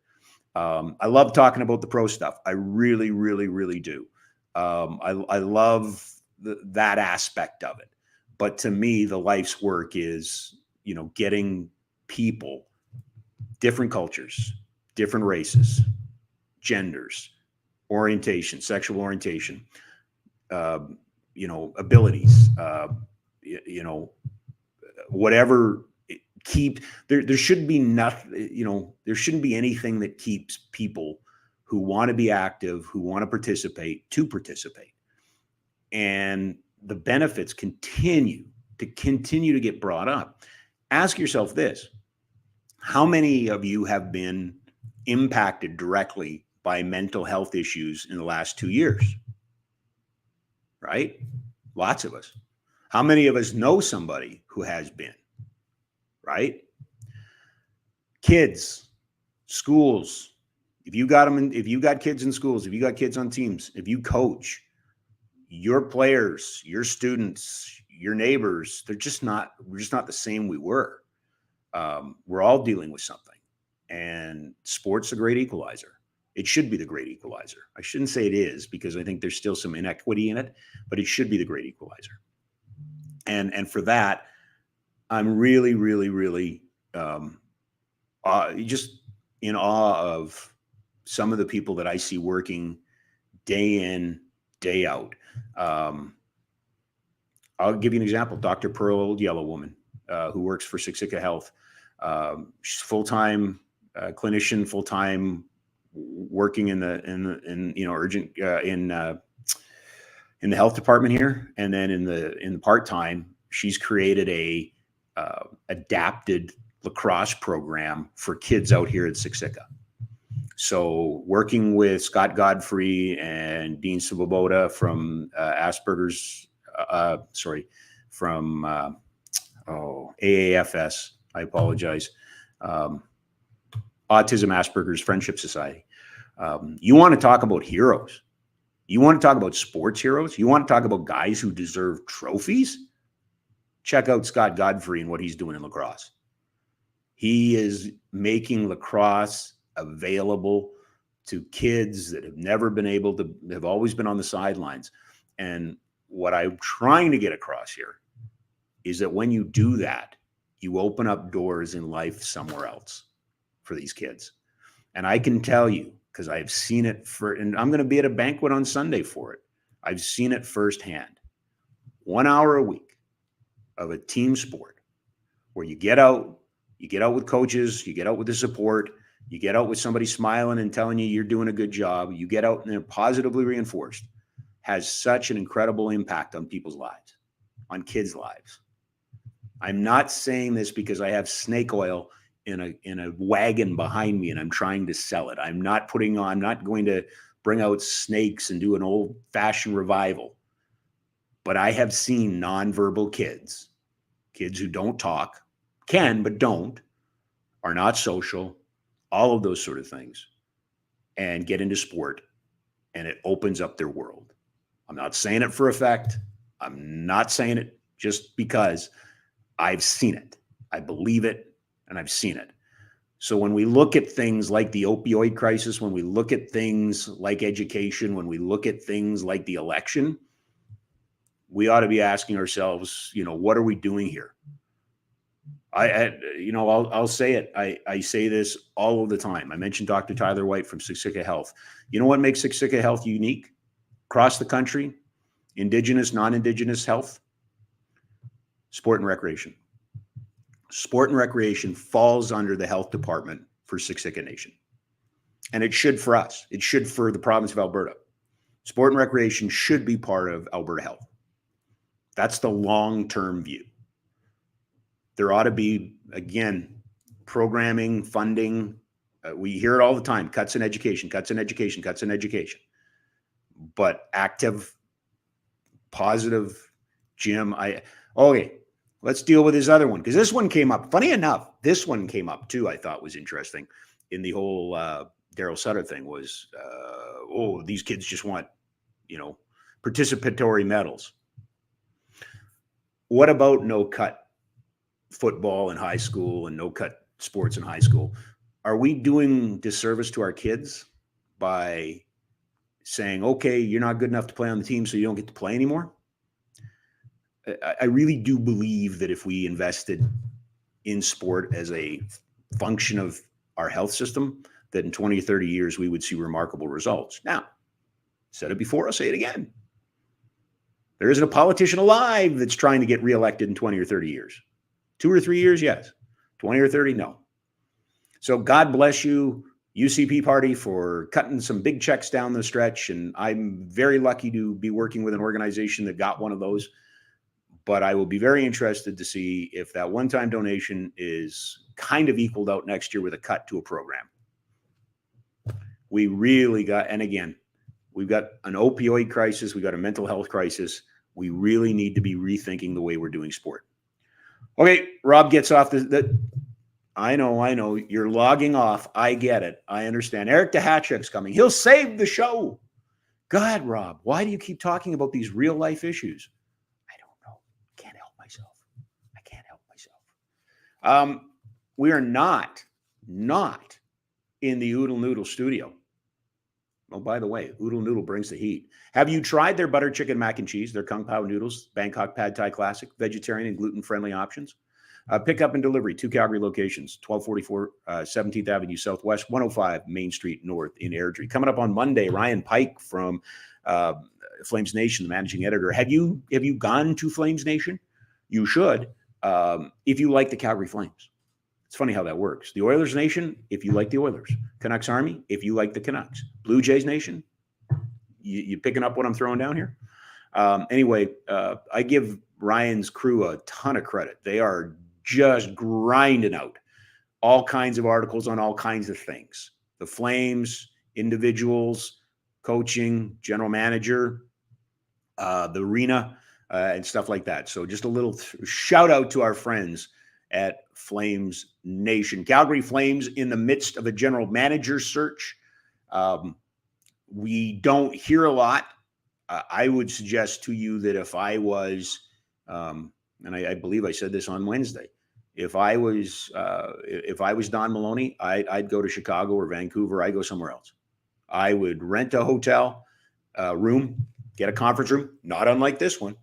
I love talking about the pro stuff. I really, really, really do. I love that aspect of it. But to me, the life's work is, getting people, different cultures, different races, genders, orientation, sexual orientation, abilities, whatever. There shouldn't be nothing, there shouldn't be anything that keeps people who want to be active, who want to participate. And the benefits continue to get brought up. Ask yourself this: how many of you have been impacted directly by mental health issues in the last 2 years? Right? Lots of us. How many of us know somebody who has been? Right? Kids, schools. If you got kids in schools, if you got kids on teams, if you coach, your players, your students, your neighbors, we're just not the same we were. We're all dealing with something, and sport's a great equalizer. It should be the great equalizer. I shouldn't say it is, because I think there's still some inequity in it, but it should be the great equalizer. And for that, I'm really, really, really just in awe of some of the people that I see working day in, day out. I'll give you an example. Dr. Pearl Old Yellow Woman, who works for Siksika Health. She's full-time clinician, full-time working in the urgent in the health department here, and then in the part-time, she's created a adapted lacrosse program for kids out here at Siksika. So working with Scott Godfrey and Dean Sababoda from from AAFS. I apologize. Autism Asperger's Friendship Society. You want to talk about heroes? You want to talk about sports heroes? You want to talk about guys who deserve trophies? Check out Scott Godfrey and what he's doing in lacrosse. He is making lacrosse available to kids that have never been able to, have always been on the sidelines. And what I'm trying to get across here is that when you do that, you open up doors in life somewhere else for these kids. And I can tell you, because I've seen it and I'm going to be at a banquet on Sunday for it. I've seen it firsthand. 1 hour a week of a team sport where you get out with coaches, you get out with the support, you get out with somebody smiling and telling you you're doing a good job, you get out and they're positively reinforced, has such an incredible impact on people's lives, on kids' lives. I'm not saying this because I have snake oil in a wagon behind me and I'm trying to sell it. I'm not going to bring out snakes and do an old-fashioned revival. But I have seen nonverbal kids who don't talk, can but don't, are not social, all of those sort of things, and get into sport, and it opens up their world. I'm not saying it for effect. I'm not saying it just because I've seen it. I believe it, and I've seen it. So when we look at things like the opioid crisis, when we look at things like education, when we look at things like the election, we ought to be asking ourselves, what are we doing here? I'll say it. I say this all of the time. I mentioned Dr. Tyler White from Siksika Health. You know what makes Siksika Health unique across the country? Indigenous, non-Indigenous health, sport and recreation. Sport and recreation falls under the health department for Siksika Nation. And it should for us. It should for the province of Alberta. Sport and recreation should be part of Alberta Health. That's the long-term view. There ought to be, again, programming, funding. We hear it all the time, cuts in education, cuts in education, cuts in education. But active, positive, Jim, okay, let's deal with this other one, because this one came up. Funny enough, this one came up too, I thought was interesting in the whole Daryl Sutter thing was, these kids just want, participatory medals. What about no-cut football in high school and no-cut sports in high school? Are we doing disservice to our kids by saying, okay, you're not good enough to play on the team, so you don't get to play anymore? I really do believe that if we invested in sport as a function of our health system, that in 20 or 30 years, we would see remarkable results. Now, said it before, I'll say it again. There isn't a politician alive that's trying to get reelected in 20 or 30 years. 2 or 3 years, yes. 20 or 30, no. So God bless you, UCP party, for cutting some big checks down the stretch. And I'm very lucky to be working with an organization that got one of those. But I will be very interested to see if that one-time donation is kind of equaled out next year with a cut to a program. We really got, and again, we've got an opioid crisis. We've got a mental health crisis. We really need to be rethinking the way we're doing sport. Okay, Rob gets off I know. You're logging off. I get it. I understand. Eric Duhatschek's coming. He'll save the show. Go ahead, Rob. Why do you keep talking about these real life issues? I don't know. Can't help myself. I can't help myself. We are not in the Oodle Noodle studio. Oh, by the way, Oodle Noodle brings the heat. Have you tried their butter chicken mac and cheese, their Kung Pao noodles, Bangkok Pad Thai Classic, vegetarian and gluten-friendly options? Pickup and delivery, 2 Calgary locations, 1244 17th Avenue Southwest, 105 Main Street North in Airdrie. Coming up on Monday, Ryan Pike from Flames Nation, the managing editor. Have you gone to Flames Nation? You should, if you like the Calgary Flames. It's funny how that works. The Oilers Nation, if you like the Oilers. Canucks Army, if you like the Canucks. Blue Jays Nation, you picking up what I'm throwing down here? Anyway, I give Ryan's crew a ton of credit. They are just grinding out all kinds of articles on all kinds of things. The Flames, individuals, coaching, general manager, the arena, and stuff like that. So just a little shout out to our friends at Flames Nation. Calgary Flames in the midst of a general manager search. We don't hear a lot. I would suggest to you that if I was, and I believe I said this on Wednesday, if I was Don Maloney, I'd go to Chicago or Vancouver. I'd go somewhere else. I would rent a hotel room, get a conference room, not unlike this one.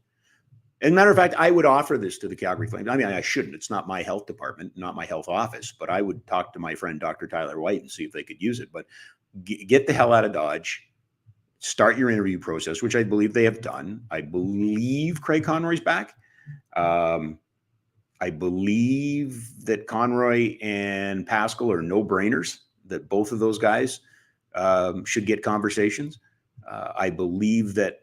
As a matter of fact, I would offer this to the Calgary Flames. I mean, I shouldn't. It's not my health department, not my health office, but I would talk to my friend, Dr. Tyler White, and see if they could use it. But get the hell out of Dodge. Start your interview process, which I believe they have done. I believe Craig Conroy's back. I believe that Conroy and Pascal are no-brainers, that both of those guys should get conversations. I believe that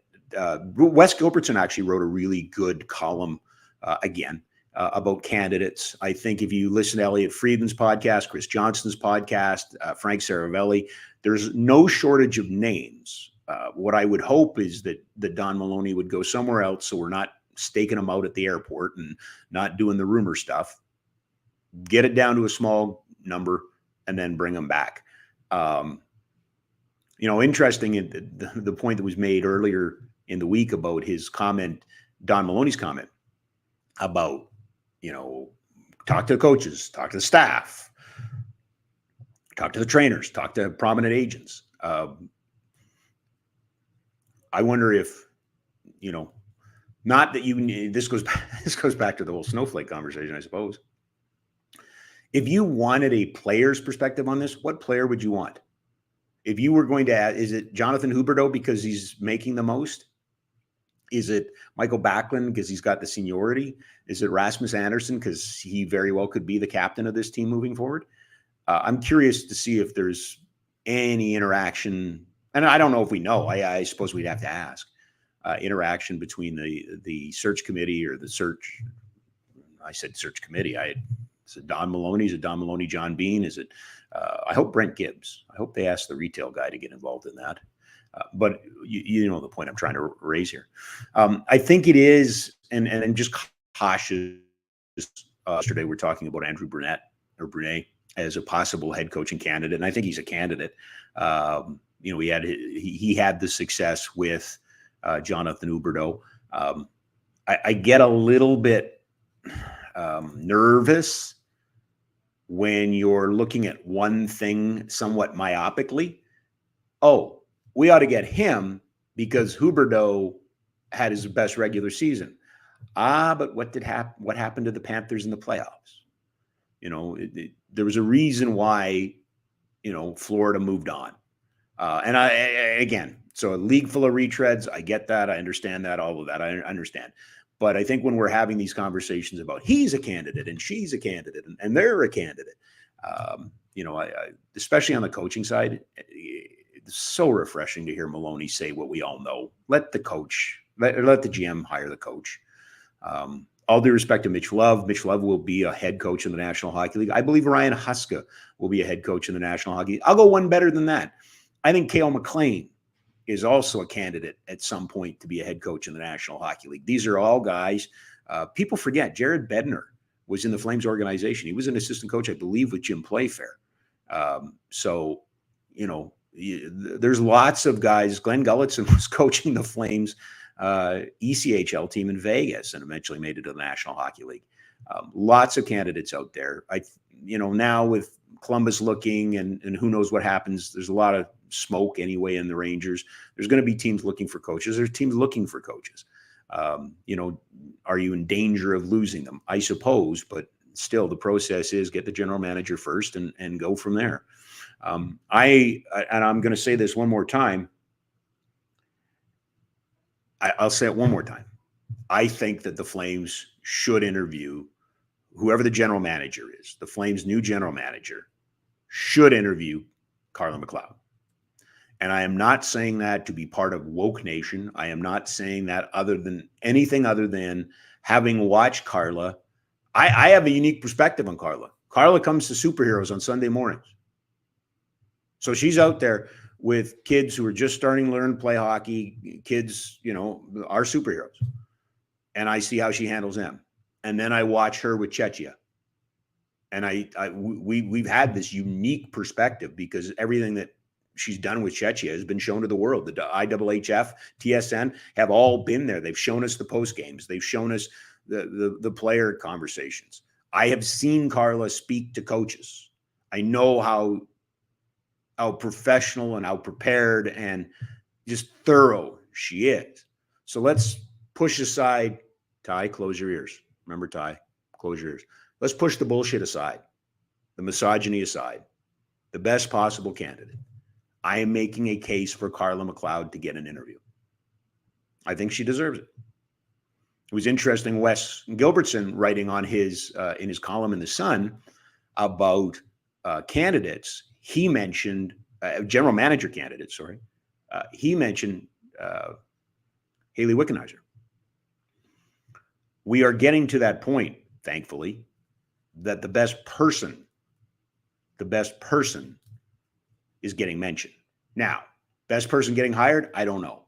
Wes Gilbertson actually wrote a really good column about candidates. I think if you listen to Elliot Friedman's podcast, Chris Johnston's podcast, Frank Saravelli, there's no shortage of names. What I would hope is that Don Maloney would go somewhere else, so we're not staking them out at the airport and not doing the rumor stuff. Get it down to a small number and then bring them back. Interesting, the point that was made earlier in the week about his comment, Don Maloney's comment about, talk to the coaches, talk to the staff, talk to the trainers, talk to prominent agents. I wonder if, not that this goes back to the whole snowflake conversation, I suppose. If you wanted a player's perspective on this, what player would you want? If you were going to add, is it Jonathan Huberdeau because he's making the most? Is it Michael Backlund because he's got the seniority? Is it Rasmus Andersson because he very well could be the captain of this team moving forward? I'm curious to see if there's any interaction, and I don't know if we know. I suppose we'd have to ask. Interaction between the search committee or the search. I said search committee. Is it Don Maloney? Is it Don Maloney, John Bean? Is it? I hope Brent Gibbs. I hope they ask the retail guy to get involved in that. But you know the point I'm trying to raise here. I think it is, and just cautious. Yesterday we're talking about Andrew Brunet as a possible head coaching candidate, and I think he's a candidate. He had the success with Jonathan Huberdeau. I get a little bit nervous when you're looking at one thing somewhat myopically. Oh, we ought to get him because Huberdeau had his best regular season. But what happened to the Panthers in the playoffs? There was a reason why, Florida moved on. So a league full of retreads, I get that. I understand that, all of that. I understand. But I think when we're having these conversations about he's a candidate and she's a candidate and they're a candidate, especially on the coaching side, it's so refreshing to hear Maloney say what we all know. Let the coach, let the GM hire the coach. All due respect to Mitch Love. Mitch Love will be a head coach in the National Hockey League. I believe Ryan Huska will be a head coach in the National Hockey League. I'll go one better than that. I think Cale McLean is also a candidate at some point to be a head coach in the National Hockey League. These are all guys. People forget Jared Bednar was in the Flames organization. He was an assistant coach, I believe, with Jim Playfair. There's lots of guys. Glenn Gulletson was coaching the Flames ECHL team in Vegas and eventually made it to the National Hockey League. Lots of candidates out there. Now with Columbus looking and who knows what happens, there's a lot of smoke anyway in the Rangers. There's going to be teams looking for coaches. There's teams looking for coaches. Are you in danger of losing them? I suppose, but still the process is get the general manager first and go from there. I'm going to say this one more time. I'll say it one more time. I think that the Flames should interview whoever the general manager is. The Flames' new general manager should interview Carla McLeod. And I am not saying that to be part of woke nation. I am not saying that anything other than having watched Carla. I have a unique perspective on Carla. Carla comes to superheroes on Sunday mornings. So she's out there with kids who are just starting to learn to play hockey, kids, are superheroes. And I see how she handles them. And then I watch her with Chechia. And we've had this unique perspective because everything that she's done with Czechia has been shown to the world. The IHHF, TSN have all been there. They've shown us the post games. They've shown us the player conversations. I have seen Carla speak to coaches. I know how professional and how prepared and just thorough she is. So let's push aside, Ty, close your ears. Remember, Ty, close your ears. Let's push the bullshit aside, the misogyny aside, the best possible candidate. I am making a case for Carla McLeod to get an interview. I think she deserves it. It was interesting, Wes Gilbertson writing on his in his column in The Sun about candidates. He mentioned general manager candidates, sorry. He mentioned Haley Wickenheiser. We are getting to that point, thankfully, that the best person is getting mentioned. Now, best person getting hired? I don't know.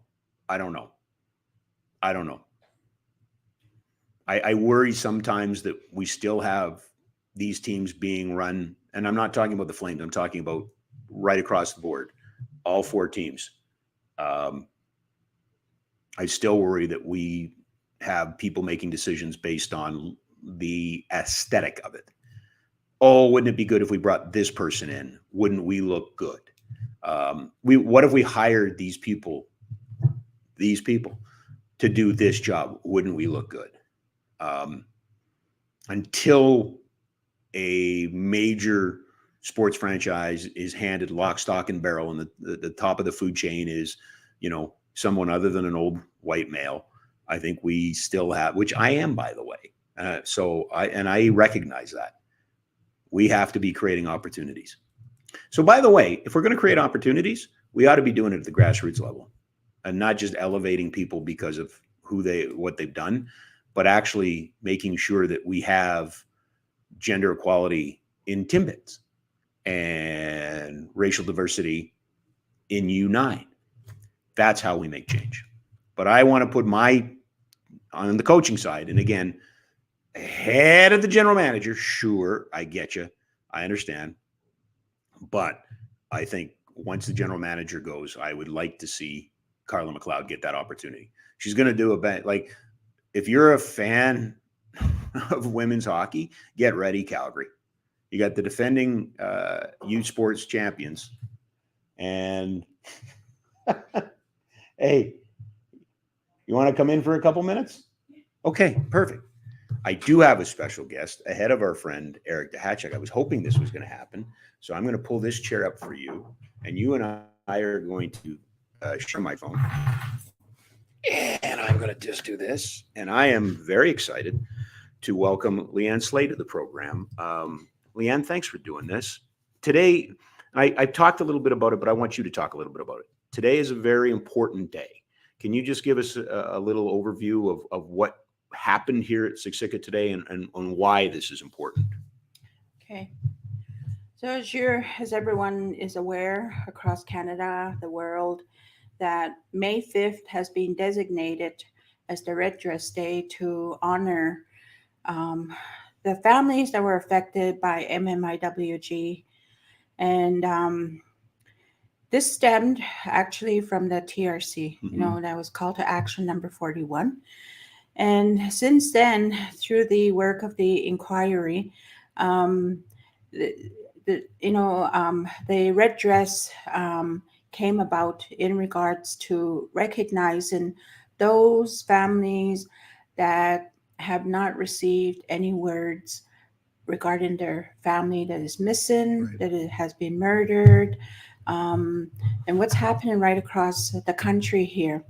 I worry sometimes that we still have these teams being run, and I'm not talking about the Flames. I'm talking about right across the board, all four teams. I still worry that we have people making decisions based on the aesthetic of it. Oh, wouldn't it be good if we brought this person in? Wouldn't we look good? What if we hired these people to do this job? Wouldn't we look good? Until a major sports franchise is handed lock, stock, and barrel, and the top of the food chain is, someone other than an old white male, I think we still have, which I am, by the way. So I recognize that. We have to be creating opportunities. So, by the way, if we're going to create opportunities, we ought to be doing it at the grassroots level and not just elevating people because of what they've done, but actually making sure that we have gender equality in Timbits and racial diversity in U9. That's how we make change. But I want to put on the coaching side, and again, head of the general manager, sure, I get you. I understand. But I think once the general manager goes, I would like to see Carla McLeod get that opportunity. She's going to do a bet. Like, if you're a fan of women's hockey, get ready, Calgary. You got the defending youth sports champions. And hey, you want to come in for a couple minutes? Okay, perfect. I do have a special guest ahead of our friend Eric Duhatschek. I was hoping this was going to happen. So I'm going to pull this chair up for you. And you and I are going to share my phone. And I'm going to just do this. And I am very excited to welcome Leanne Slay to the program. Leanne, thanks for doing this. Today, I talked a little bit about it, but I want you to talk a little bit about it. Today is a very important day. Can you just give us a little overview of what happened here at Siksika today and why this is important? Okay. So as everyone is aware across Canada, the world, that May 5th has been designated as the Red Dress Day to honor the families that were affected by MMIWG. And this stemmed actually from the TRC, that was call to action number 41. And since then, through the work of the inquiry, the red dress came about in regards to recognizing those families that have not received any words regarding their family that is missing, right, that it has been murdered, and what's happening right across the country here.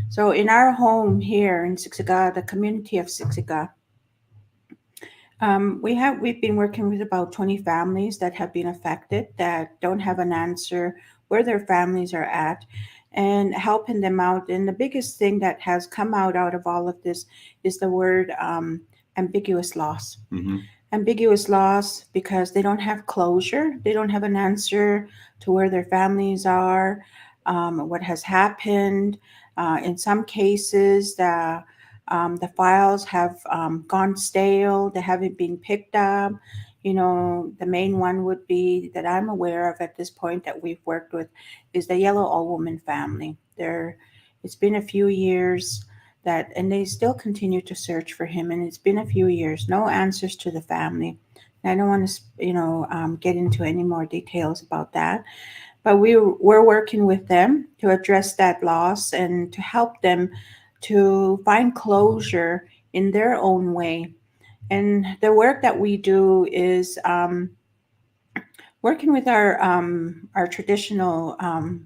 So in our home here in Siksika, the community of Siksika, we've been working with about 20 families that have been affected, that don't have an answer where their families are at, and helping them out. And the biggest thing that has come out of all of this is the word ambiguous loss. Mm-hmm. Ambiguous loss because they don't have closure. They don't have an answer to where their families are, what has happened. In some cases, the files have gone stale. They haven't been picked up. The main one would be that I'm aware of at this point that we've worked with is the Yellow All Woman family. It's been a few years and they still continue to search for him, and it's been a few years, no answers to the family. I don't want to, get into any more details about that, but we're working with them to address that loss and to help them to find closure in their own way. And the work that we do is working with our traditional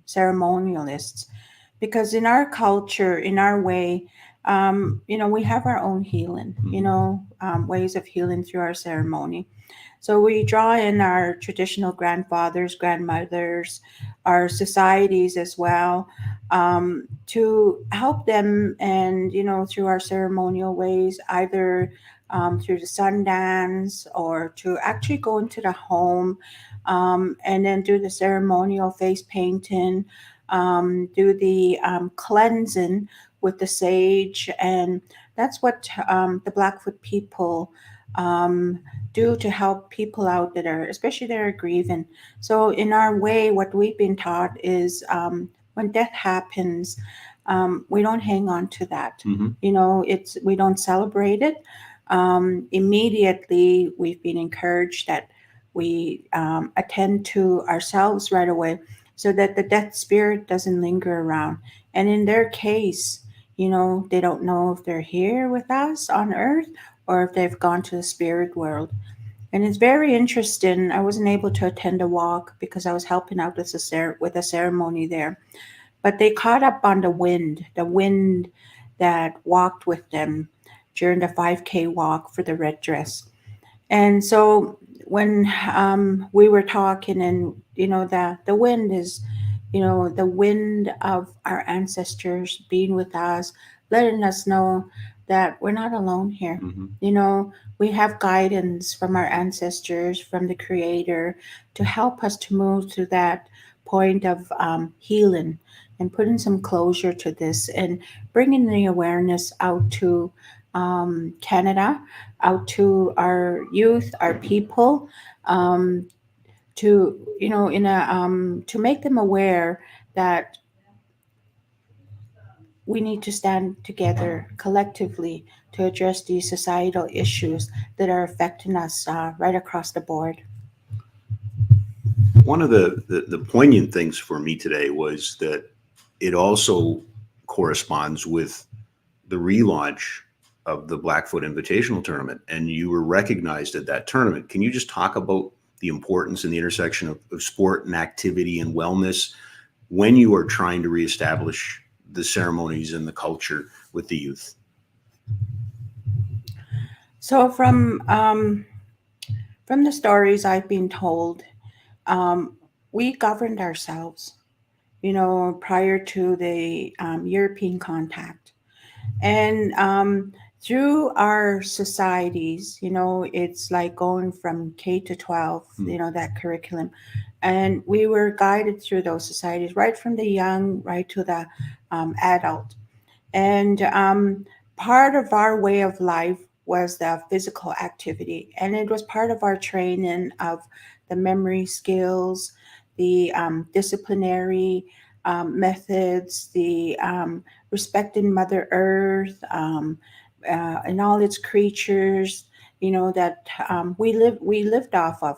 ceremonialists, because in our culture, in our way, we have our own healing, ways of healing through our ceremony. So we draw in our traditional grandfathers, grandmothers, our societies as well, to help them, and through our ceremonial ways, either through the sundance or to actually go into the home, and then do the ceremonial face painting, do the cleansing with the sage, and that's what the Blackfoot people um, do to help people out that are, especially that are grieving. So in our way, what we've been taught is when death happens, we don't hang on to that. Mm-hmm. It's we don't celebrate it. Immediately, we've been encouraged that we attend to ourselves right away, so that the death spirit doesn't linger around. And in their case, they don't know if they're here with us on earth or if they've gone to the spirit world. And it's very interesting. I wasn't able to attend a walk because I was helping out with a ceremony there. But they caught up on the wind that walked with them during the 5K walk for the red dress. And so when we were talking, and the wind is, the wind of our ancestors being with us, letting us know that we're not alone here. Mm-hmm. We have guidance from our ancestors, from the Creator, to help us to move to that point of healing and putting some closure to this, and bringing the awareness out to Canada, out to our youth, our people, um, to in a to make them aware that we need to stand together collectively to address these societal issues that are affecting us right across the board. One of the poignant things for me today was that it also corresponds with the relaunch of the Blackfoot Invitational Tournament, and you were recognized at that tournament. Can you just talk about the importance and the intersection of sport and activity and wellness when you are trying to reestablish the ceremonies and the culture with the youth? So from the stories I've been told, um, we governed ourselves, prior to the European contact. And through our societies, it's like going from K to 12, that curriculum. And we were guided through those societies, right from the young, right to the adult. And part of our way of life was the physical activity. And it was part of our training of the memory skills, the disciplinary methods, the respecting Mother Earth, and all its creatures, that we lived off of.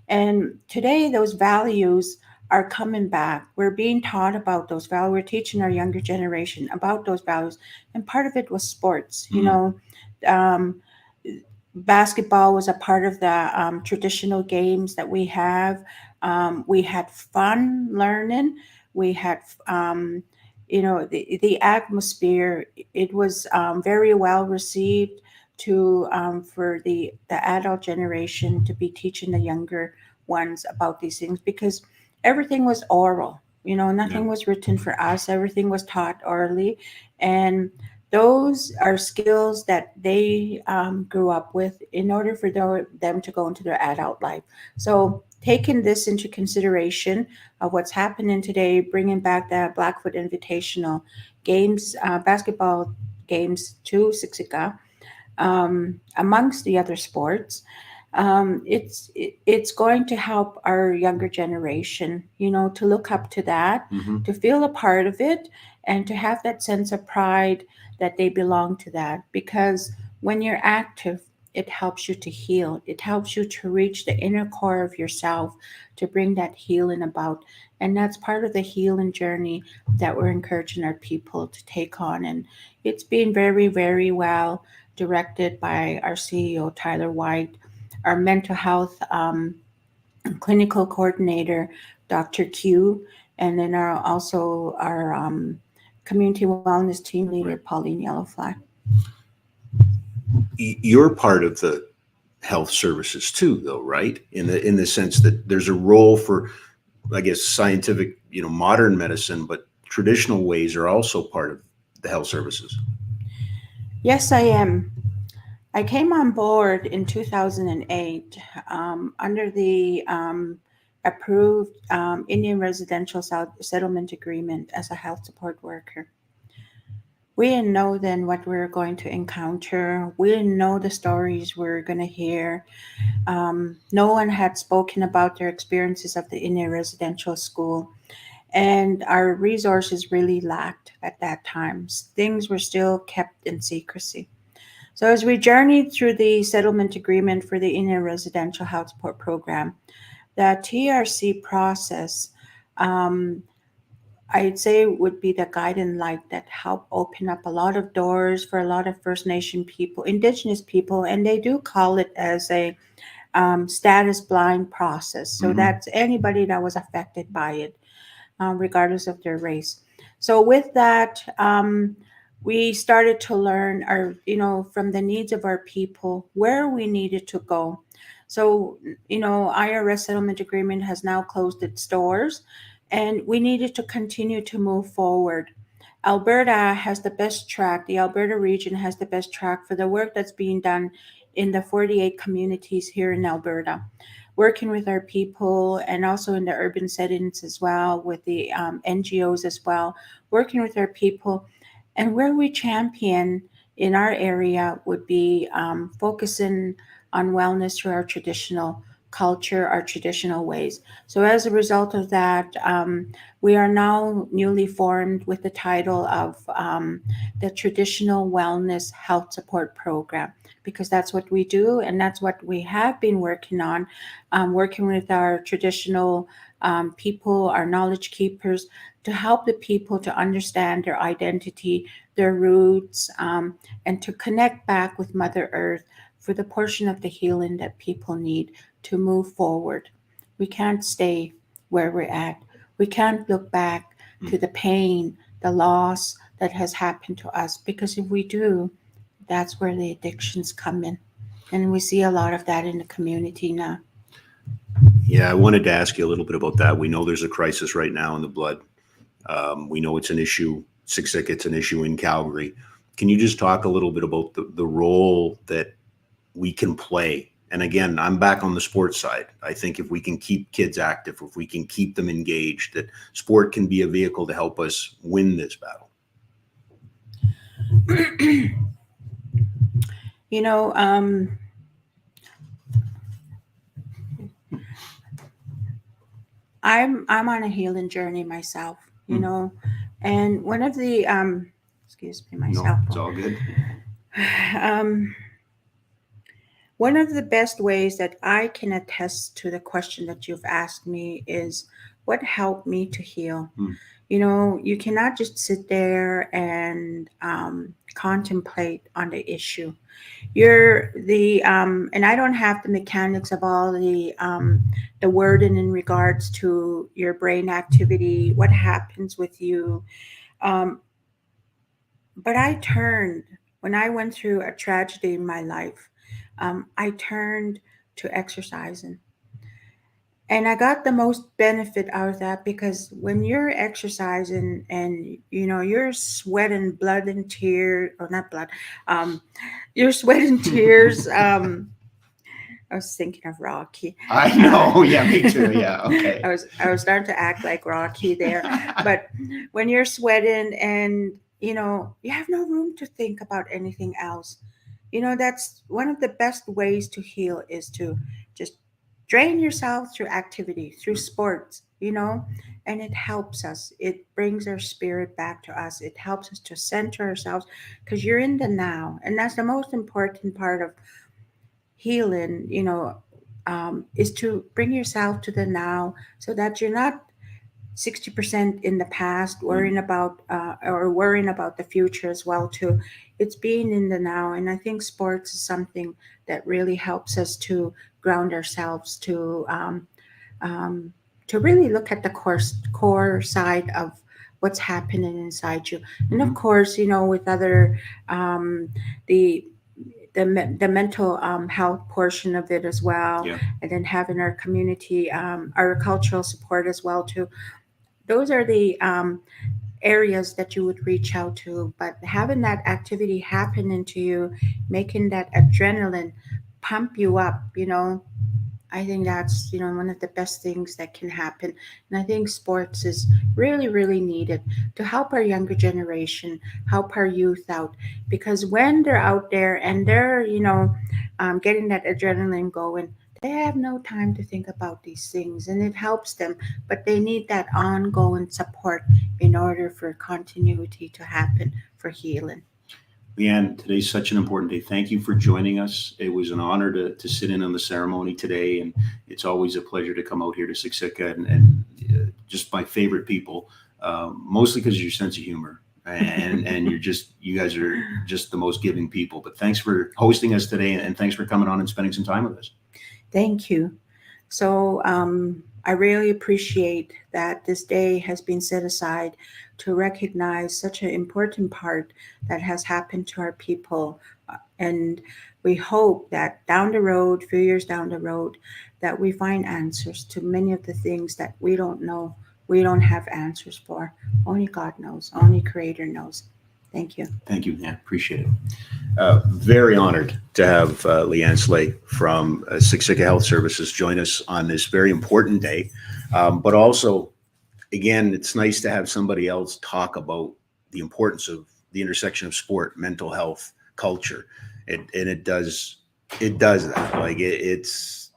And today, those values are coming back. We're being taught about those values. We're teaching our younger generation about those values, and part of it was sports. Um, Basketball was a part of the traditional games that we have. We had fun learning. We had, the atmosphere. It was very well received to for the adult generation to be teaching the younger ones about these things, because everything was oral. Nothing was written for us. Everything was taught orally, and those are skills that they grew up with in order for them to go into their adult life. So taking this into consideration of what's happening today, bringing back the Blackfoot Invitational games, basketball games to Siksika, amongst the other sports. It's going to help our younger generation, to look up to that, Hmm. to feel a part of it, and to have that sense of pride that they belong to that. Because when you're active, it helps you to heal. It helps you to reach the inner core of yourself, to bring that healing about. And that's part of the healing journey that we're encouraging our people to take on. And it's been very, very well directed by our CEO, Tyler White, our mental health clinical coordinator, Dr. Q, and then also our community wellness team leader, Pauline Yellowfly. You're part of the health services too, though, right? In the sense that there's a role for, I guess, scientific, modern medicine, but traditional ways are also part of the health services. Yes, I am. I came on board in 2008 under the approved Indian Residential Settlement Agreement as a health support worker. We didn't know then what we were going to encounter. We didn't know the stories we were going to hear. No one had spoken about their experiences of the Indian Residential School, and our resources really lacked at that time. Things were still kept in secrecy. So, as we journeyed through the settlement agreement for the Indian Residential Health Support Program, the TRC process, um, I'd say, would be the guiding light that helped open up a lot of doors for a lot of First Nation people, Indigenous people, and they do call it as a status blind process. So Hmm. that's anybody that was affected by it, regardless of their race. So with that, we started to learn from the needs of our people where we needed to go. So, IRS settlement agreement has now closed its doors, and we needed to continue to move forward. Alberta has the best track. The Alberta region has the best track for the work that's being done in the 48 communities here in Alberta, working with our people and also in the urban settings as well, with the NGOs as well, working with our people. And where we champion in our area would be focusing on wellness through our traditional culture, our traditional ways. So, as a result of that, we are now newly formed with the title of the Traditional Wellness Health Support Program, because that's what we do and that's what we have been working on, working with our traditional people, our knowledge keepers, to help the people to understand their identity, their roots, and to connect back with Mother Earth for the portion of the healing that people need to move forward. We can't stay where we're at. We can't look back to the pain, the loss that has happened to us, because if we do, that's where the addictions come in. And we see a lot of that in the community now. Yeah, I wanted to ask you a little bit about that. We know there's a crisis right now in the blood. We know it's an issue. Siksika, it's an issue in Calgary. Can you just talk a little bit about the role that we can play? And again, I'm back on the sports side. I think if we can keep kids active, if we can keep them engaged, that sport can be a vehicle to help us win this battle. you know, I'm on a healing journey myself, and one of the excuse me, No, myself. it's all good. Um, One of the best ways that I can attest to the question that you've asked me is what helped me to heal. Hmm. You cannot just sit there and contemplate on the issue. You're and I don't have the mechanics of all the wording in regards to your brain activity, what happens with you. Um, but I turned when I went through a tragedy in my life. I turned to exercising. And I got the most benefit out of that because when you're exercising and you're sweating blood and tears, or not blood, you're sweating tears. I was thinking of Rocky. I know. Yeah, me too. Yeah. Okay. I was starting to act like Rocky there. But when you're sweating and you have no room to think about anything else. that's one of the best ways to heal is to just drain yourself through activity, through sports, and it helps us. It brings our spirit back to us. It helps us to center ourselves because you're in the now. And that's the most important part of healing, is to bring yourself to the now so that you're not 60% in the past, worrying about the future as well too. It's being in the now, and I think sports is something that really helps us to ground ourselves, to really look at the core side of what's happening inside you. And of course, with other the the mental health portion of it as well, Yeah. and then having our community, our cultural support as well too. Those are the areas that you would reach out to. But having that activity happen into you, making that adrenaline pump you up, I think that's one of the best things that can happen. And I think sports is really, really needed to help our younger generation, help our youth out, because when they're out there and they're getting that adrenaline going, they have no time to think about these things, and it helps them. But they need that ongoing support in order for continuity to happen for healing. Leanne, today's such an important day. Thank you for joining us. It was an honor to sit in on the ceremony today, and it's always a pleasure to come out here to Siksika and just my favorite people, mostly because of your sense of humor. And you guys are just the most giving people. But thanks for hosting us today, and thanks for coming on and spending some time with us. Thank you. So I really appreciate that this day has been set aside to recognize such an important part that has happened to our people. And we hope that down the road, a few years down the road, that we find answers to many of the things that we don't know, we don't have answers for. Only God knows, only Creator knows. Thank you. Thank you, Leanne. Appreciate it. Very honored to have Leanne Slay from Siksika Health Services join us on this very important day. But also, again, it's nice to have somebody else talk about the importance of the intersection of sport, mental health, culture. And it does that. Like it's,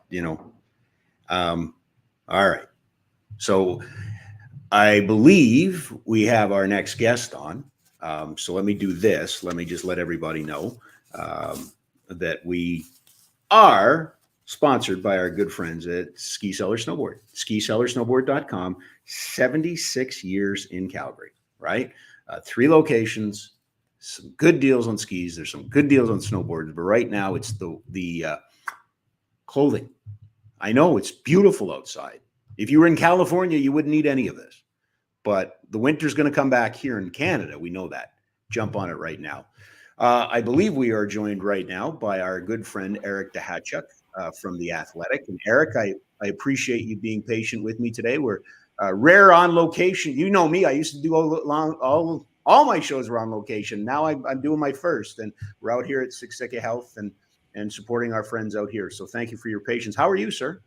all right. So I believe we have our next guest on. So let me do this. Let me just let everybody know that we are sponsored by our good friends at Ski Cellar Snowboard, skicellarsnowboard.com, 76 years in Calgary, right? 3 locations, some good deals on skis. There's some good deals on snowboards, but right now it's the clothing. I know it's beautiful outside. If you were in California, you wouldn't need any of this. But the winter's going to come back here in Canada. We know that. Jump on it right now. I believe we are joined right now by our good friend, Eric Duhatschek from The Athletic. And Eric, I appreciate you being patient with me today. We're rare on location. You know me. I used to do all my shows were on location. Now I'm doing my first. And we're out here at Siksika Health and supporting our friends out here. So thank you for your patience. How are you, sir?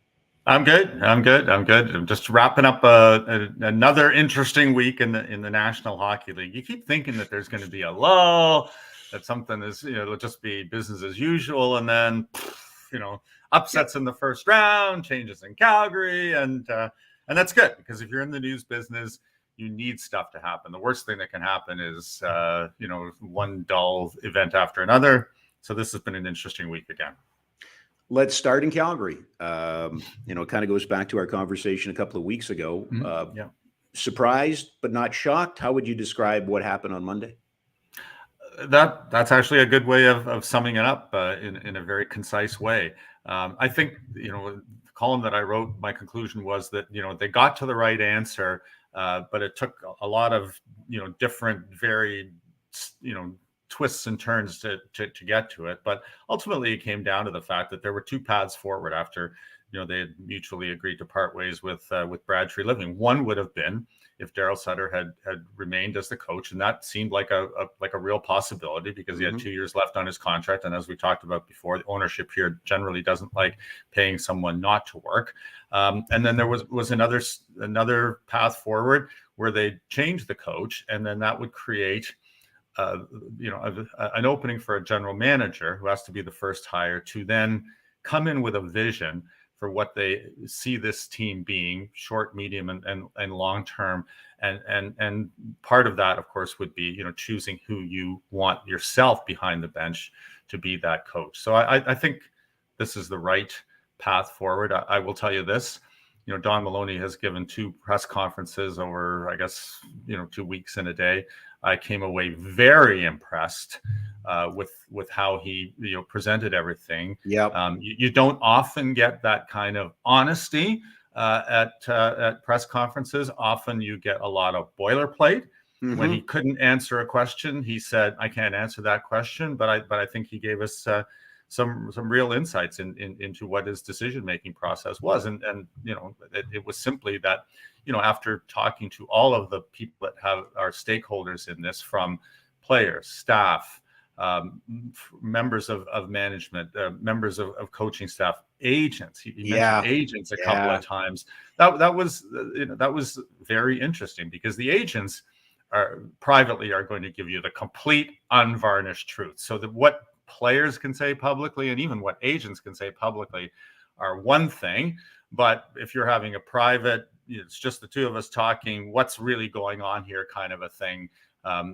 I'm good. I'm just wrapping up another interesting week in the National Hockey League. You keep thinking that there's going to be a lull, that something is, it'll just be business as usual, and then, upsets in the first round, changes in Calgary, and that's good, because if you're in the news business, you need stuff to happen. The worst thing that can happen is one dull event after another. So this has been an interesting week again. Let's start in Calgary. It kind of goes back to our conversation a couple of weeks ago. Surprised, but not shocked. How would you describe what happened on Monday? That's actually a good way of summing it up in a very concise way. I think, the column that I wrote, my conclusion was that, they got to the right answer, but it took a lot of, different, very, twists and turns to get to it. But ultimately it came down to the fact that there were 2 paths forward after, they had mutually agreed to part ways with Brad Treliving. One would have been if Daryl Sutter had remained as the coach, and that seemed like a real possibility because he had 2 years left on his contract. And as we talked about before, the ownership here generally doesn't like paying someone not to work. And then there was another path forward where they changed the coach, and then that would create an opening for a general manager who has to be the first hire to then come in with a vision for what they see this team being, short, medium, and long term. And part of that, of course, would be, choosing who you want yourself behind the bench to be that coach. So I think this is the right path forward. I will tell you this, Don Maloney has given 2 press conferences over, I guess, 2 weeks in a day. I came away very impressed with how he presented everything. Yeah. You don't often get that kind of honesty at press conferences. Often you get a lot of boilerplate. Mm-hmm. When he couldn't answer a question, he said, "I can't answer that question," but I think he gave us some real insights into what his decision-making process was. And it was simply that, after talking to all of the people that are stakeholders in this, from players, staff, members of management, members of coaching staff, agents. He mentioned agents a couple of times. That was very interesting, because the agents are going to give you the complete unvarnished truth. So that what players can say publicly and even what agents can say publicly are one thing, but if you're having a private, it's just the 2 of us talking, what's really going on here kind of a thing,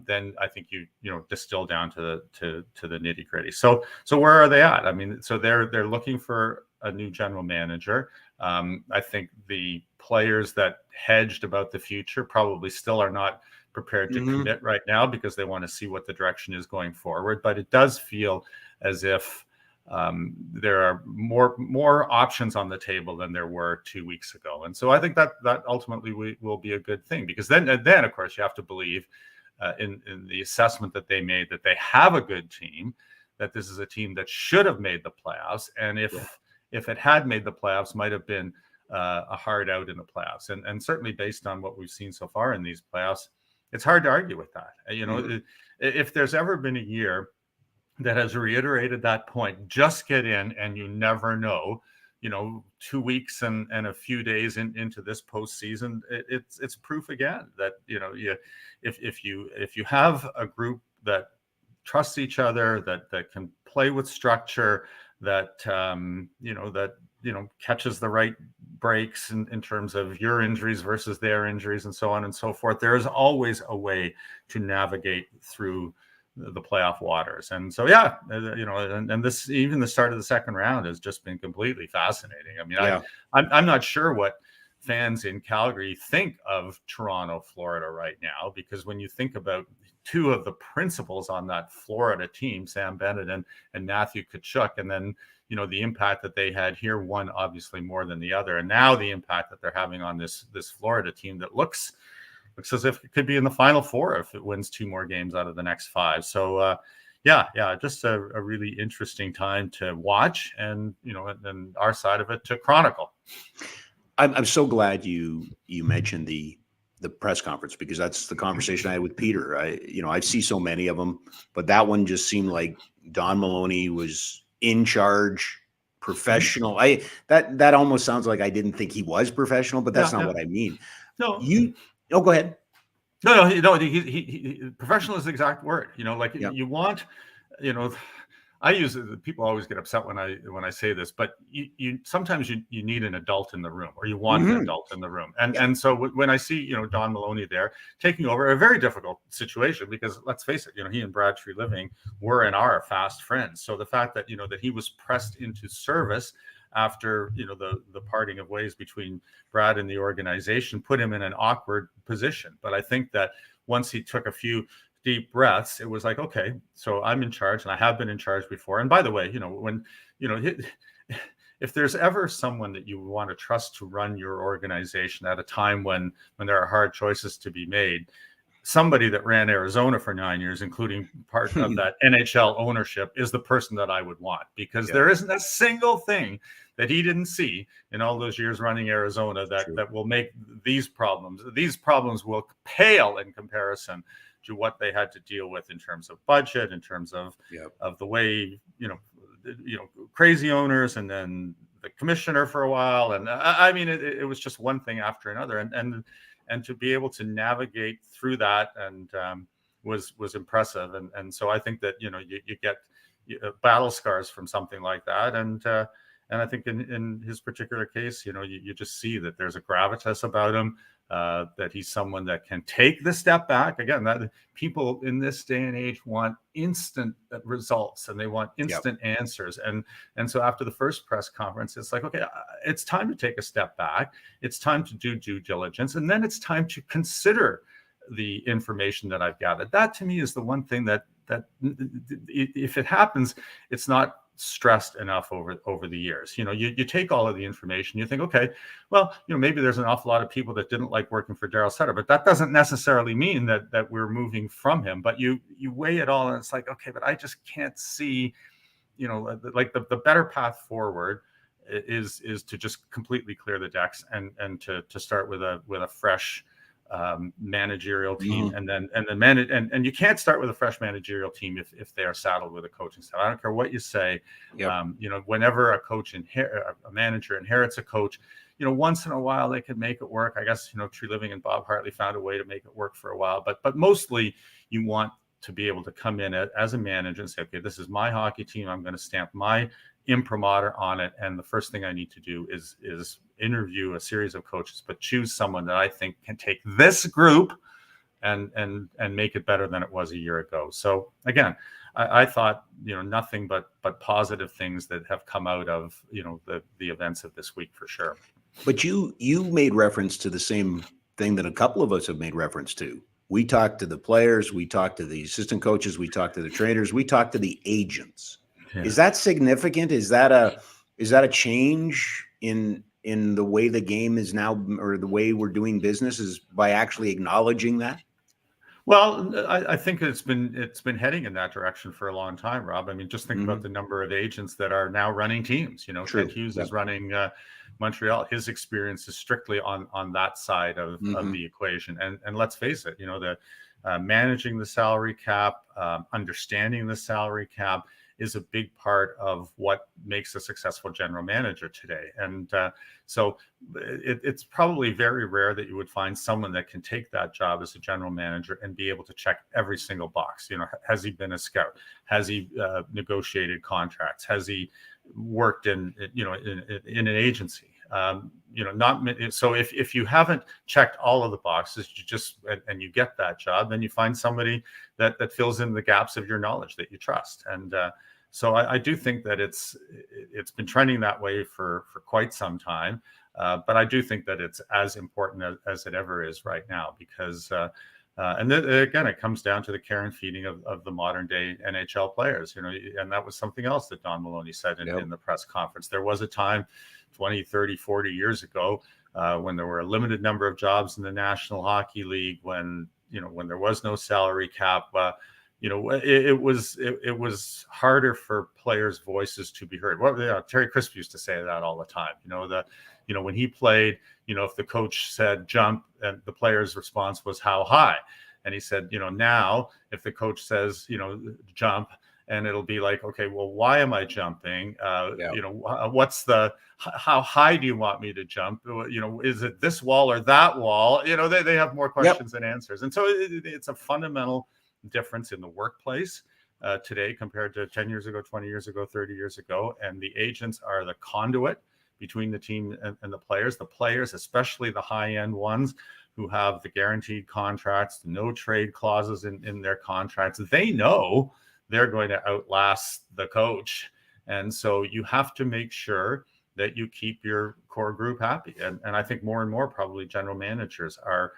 then I think you distill down to the nitty gritty. So where are they at? I mean, so they're looking for a new general manager. I think the players that hedged about the future probably still are not prepared to commit right now, because they want to see what the direction is going forward. But it does feel as if there are more options on the table than there were 2 weeks ago. And so I think that ultimately will be a good thing, because then of course you have to believe in the assessment that they made, that they have a good team, that this is a team that should have made the playoffs, and if it had made the playoffs, might have been a hard out in the playoffs. And certainly based on what we've seen so far in these playoffs, it's hard to argue with that. If there's ever been a year that has reiterated that point, just get in and you never know. 2 weeks and a few days into this postseason, it's proof again that if you have a group that trusts each other, that can play with structure, that catches the right breaks in terms of your injuries versus their injuries and so on and so forth, there is always a way to navigate through the playoff waters. And so, and this, even the start of the second round has just been completely fascinating. I mean, I'm not sure what fans in Calgary think of Toronto, Florida right now, because when you think about 2 of the principals on that Florida team, Sam Bennett and Matthew Tkachuk, and then, the impact that they had here, one obviously more than the other, and now the impact that they're having on this Florida team that looks as if it could be in the Final Four if it wins 2 more games out of the next 5. So, just a really interesting time to watch, and and our side of it to chronicle. I'm so glad you mentioned the press conference, because that's the conversation I had with Peter. I see so many of them, but that one just seemed like Don Maloney was in charge, professional. That almost sounds like I didn't think he was professional, but that's not what I mean. No, go ahead. No, he professional is the exact word. You want, I use it. People always get upset when I say this, but you sometimes you need an adult in the room, or you want an adult in the room. And so when I see, Don Maloney there taking over a very difficult situation, because let's face it, he and Brad Treliving were and are fast friends. So the fact that, that he was pressed into service after, the parting of ways between Brad and the organization put him in an awkward position. But I think that once he took a few deep breaths, it was like, okay, so I'm in charge, and I have been in charge before. And by the way, when, if there's ever someone that you want to trust to run your organization at a time when there are hard choices to be made, somebody that ran Arizona for 9 years, including part of that NHL ownership, is the person that I would want, because there isn't a single thing that he didn't see in all those years running Arizona that will make these problems will pale in comparison to what they had to deal with in terms of budget, in terms of the way, crazy owners, and then the commissioner for a while. And I mean, it was just one thing after another. And to be able to navigate through that, and was impressive. And so I think that, you get battle scars from something like that. And I think in his particular case, you just see that there's a gravitas about him, that he's someone that can take the step back. Again, that people in this day and age want instant results, and they want instant answers. And so after the first press conference, it's like, okay, it's time to take a step back. It's time to do due diligence. And then it's time to consider the information that I've gathered. That to me is the one thing that if it happens, it's not stressed enough over the years. You take all of the information, you think, okay, well, maybe there's an awful lot of people that didn't like working for Daryl Sutter, but that doesn't necessarily mean that we're moving from him. But you weigh it all, and it's like, okay, but I just can't see, like the better path forward is to just completely clear the decks and to start with a fresh managerial team, and then manage, and you can't start with a fresh managerial team if they are saddled with a coaching staff. I don't care what you say. Whenever a manager inherits a coach, once in a while they can make it work. I guess Tree Living and Bob Hartley found a way to make it work for a while, but mostly you want to be able to come in as a manager and say, okay, this is my hockey team. I'm going to stamp my imprimatur on it, and the first thing I need to do is interview a series of coaches, but choose someone that I think can take this group and make it better than it was a year ago. So again, I thought nothing but positive things that have come out of the events of this week for sure. But you made reference to the same thing that a couple of us have made reference to. We talked to the players, we talked to the assistant coaches, we talked to the trainers, we talked to the agents. Yeah. Is that significant? Is that a change in the way the game is now, or the way we're doing business, is by actually acknowledging that? Well, I think it's been heading in that direction for a long time, Rob. I mean, just think about the number of agents that are now running teams. Ted Hughes is running Montreal. His experience is strictly on that side of the equation. And let's face it, the managing the salary cap, understanding the salary cap is a big part of what makes a successful general manager today. And so it's probably very rare that you would find someone that can take that job as a general manager and be able to check every single box. Has he been a scout? Has he negotiated contracts? Has he worked in an agency? So if you haven't checked all of the boxes, and you get that job, then you find somebody that fills in the gaps of your knowledge that you trust. And so I do think that it's been trending that way for quite some time. But I do think that it's as important as it ever is right now, because and then again, it comes down to the care and feeding of the modern day NHL players, and that was something else that Don Maloney said in the press conference. There was a time 20, 30, 40 years ago when there were a limited number of jobs in the National Hockey League, when there was no salary cap. It was harder for players' voices to be heard. Well, Terry Crisp used to say that all the time. When he played, if the coach said jump, and the player's response was how high, and he said, now if the coach says, jump, and it'll be like, okay, well, why am I jumping? What's how high do you want me to jump? Is it this wall or that wall? They have more questions than answers, and so it's a fundamental difference in the workplace today compared to 10 years ago, 20 years ago, 30 years ago. And the agents are the conduit between the team and the players, especially the high-end ones who have the guaranteed contracts, no trade clauses in their contracts. They know they're going to outlast the coach. And so you have to make sure that you keep your core group happy. And I think more and more probably general managers are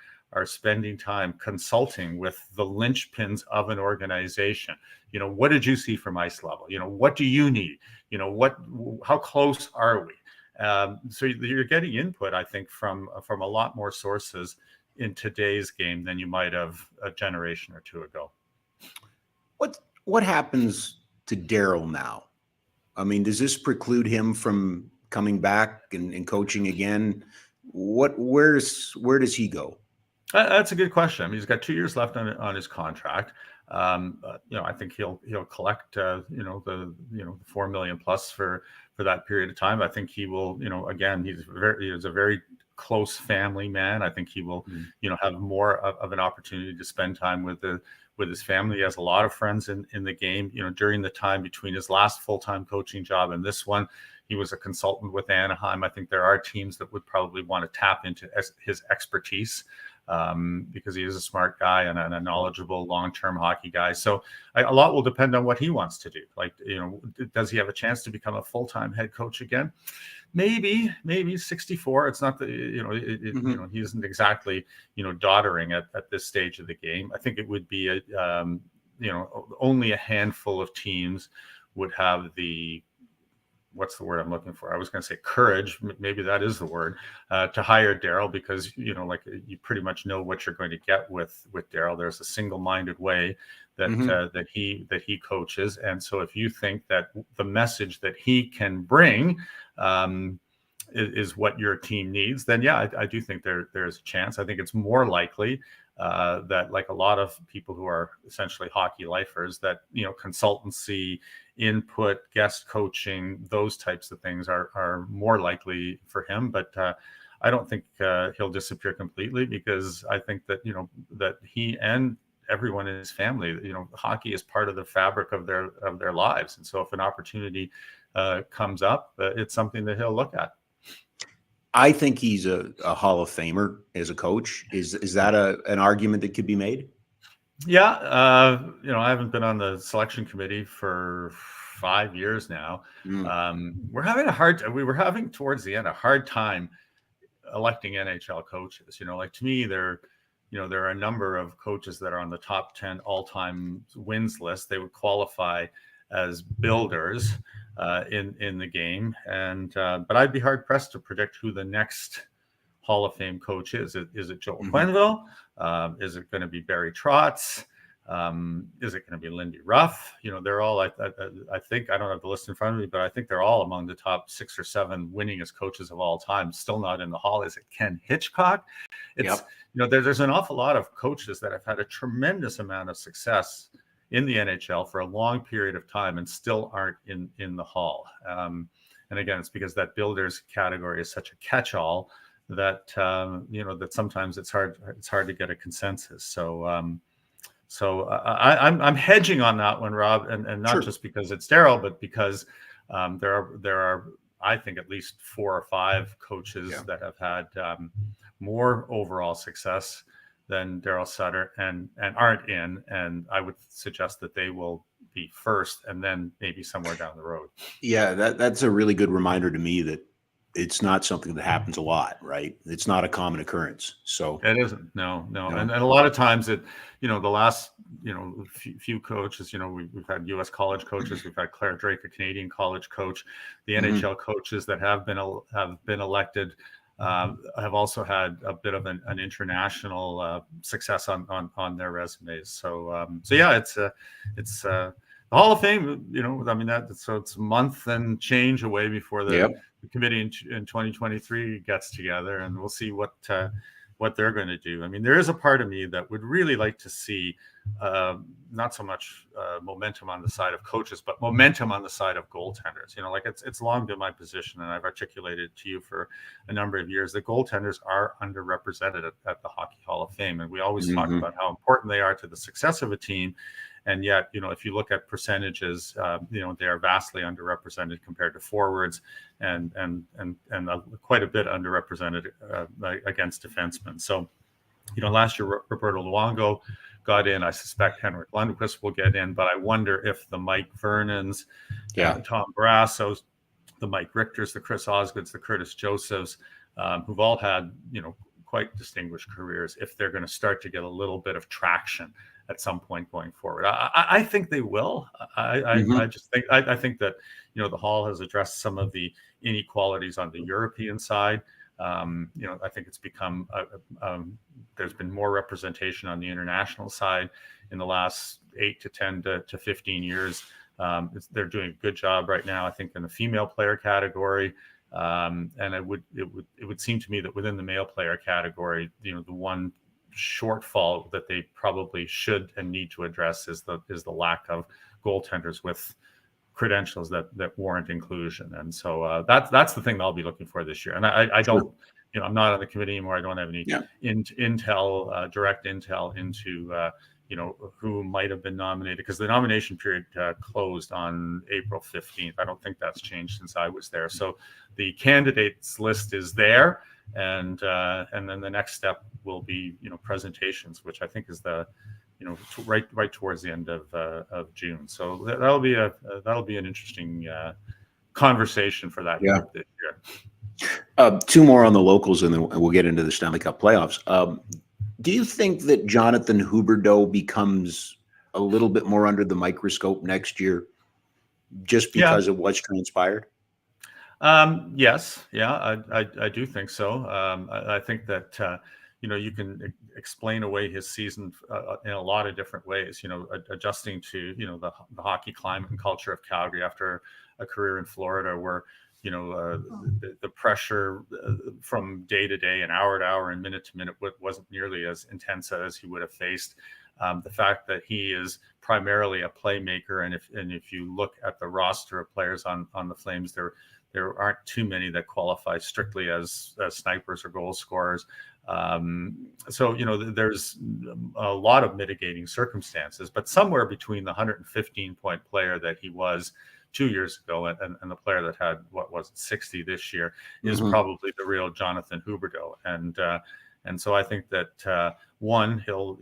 spending time consulting with the linchpins of an organization. What did you see from ice level? What do you need? How close are we? So you're getting input, I think, from a lot more sources in today's game than you might have a generation or two ago. What happens to Daryl now? I mean, does this preclude him from coming back and coaching again? Where does he go? That's a good question. I mean, he's got 2 years left on his contract. I think he'll collect the $4 million plus for that period of time. I think he will. Again, he's a very close family man. I think he will, have more of an opportunity to spend time with his family. He has a lot of friends in the game. During the time between his last full-time coaching job and this one, he was a consultant with Anaheim. I think there are teams that would probably want to tap into his expertise, because he is a smart guy and a knowledgeable long-term hockey guy. So a lot will depend on what he wants to do. Like, does he have a chance to become a full-time head coach again? Maybe 64. It's not he isn't exactly, doddering at this stage of the game. I think it would be only a handful of teams would have the, what's the word I'm looking for? I was going to say courage. Maybe that is the word, to hire Daryl, because, you pretty much know what you're going to get with Daryl. There's a single-minded way that he coaches. And so if you think that the message that he can bring is what your team needs, then yeah, I do think there's a chance. I think it's more likely that, like a lot of people who are essentially hockey lifers, that consultancy, input, guest coaching, those types of things are more likely for him. But I don't think he'll disappear completely, because I think that that he and everyone in his family, hockey is part of the fabric of their lives, and so if an opportunity comes up, it's something that he'll look at. I think he's a Hall of Famer as a coach. Is that an argument that could be made? Yeah. I haven't been on the selection committee for 5 years now. We're having towards the end a hard time electing NHL coaches. To me, there are a number of coaches that are on the top 10 all-time wins list. They would qualify as builders in the game, but I'd be hard pressed to predict who the next Hall of Fame coach is. Is it Joel Quenneville? Is it going to be Barry Trotz? Is it going to be Lindy Ruff? They're all, I think, I don't have the list in front of me, but I think they're all among the top 6 or 7 winningest coaches of all time. Still not in the Hall. Is it Ken Hitchcock? There's an awful lot of coaches that have had a tremendous amount of success in the NHL for a long period of time and still aren't in the Hall. And again, it's because that builders category is such a catch-all that that sometimes it's hard to get a consensus. So I'm hedging on that one, Rob, and not just because it's Daryl, but because there are I think at least 4 or 5 coaches that have had more overall success than Daryl Sutter and aren't in, and I would suggest that they will be first, and then maybe somewhere down the road. Yeah, that's a really good reminder to me that it's not something that happens a lot, right? It's not a common occurrence. So it isn't. No. And a lot of times the last, few coaches, we've had U.S. college coaches, we've had Claire Drake, a Canadian college coach, the NHL coaches that have been elected have also had a bit of an international success on their resumes. So yeah, it's the Hall of Fame. So it's a month and change away before the committee in 2023 gets together, and we'll see what they're going to do. There is a part of me that would really like to see not so much momentum on the side of coaches, but momentum on the side of goaltenders. It's long been my position, and I've articulated to you for a number of years that goaltenders are underrepresented at the Hockey Hall of Fame, and we always talk about how important they are to the success of a team. And yet, if you look at percentages, they are vastly underrepresented compared to forwards, and quite a bit underrepresented against defensemen. So, last year Roberto Luongo got in. I suspect Henrik Lundqvist will get in, but I wonder if the Mike Vernons, the Tom Barrassos, the Mike Richters, the Chris Osgoods, the Curtis Josephs, who've all had quite distinguished careers, if they're going to start to get a little bit of traction at some point going forward. I think they will. I think that the Hall has addressed some of the inequalities on the European side. I think it's become there's been more representation on the international side in the last 8 to 10 to 15 years. They're doing a good job right now, I think, in the female player category. And it would seem to me that within the male player category, the one shortfall that they probably should and need to address is the lack of goaltenders with credentials that warrant inclusion. And so that's the thing that I'll be looking for this year. And I don't I'm not on the committee anymore. I don't have any Yeah. intel, direct intel into who might have been nominated, because the nomination period closed on April 15th. I don't think that's changed since I was there. So the candidates list is there, and then the next step will be presentations, which I think is the right towards the end of June. So that'll be an interesting conversation for that group this year. Two more on the locals, and then we'll get into the Stanley Cup playoffs. Do you think that Jonathan Huberdeau becomes a little bit more under the microscope next year just because of what's transpired? Yes. Yeah, I do think so. I think that, you can explain away his season in a lot of different ways, adjusting to, the hockey climate and culture of Calgary after a career in Florida where, the pressure from day to day and hour to hour and minute to minute wasn't nearly as intense as he would have faced. The fact that he is primarily a playmaker, and if you look at the roster of players on the Flames, there aren't too many that qualify strictly as snipers or goal scorers. So there's a lot of mitigating circumstances, but somewhere between the 115-point player that he was 2 years ago and the player that had 60 this year is probably the real Jonathan Huberdeau. And so I think that one, he'll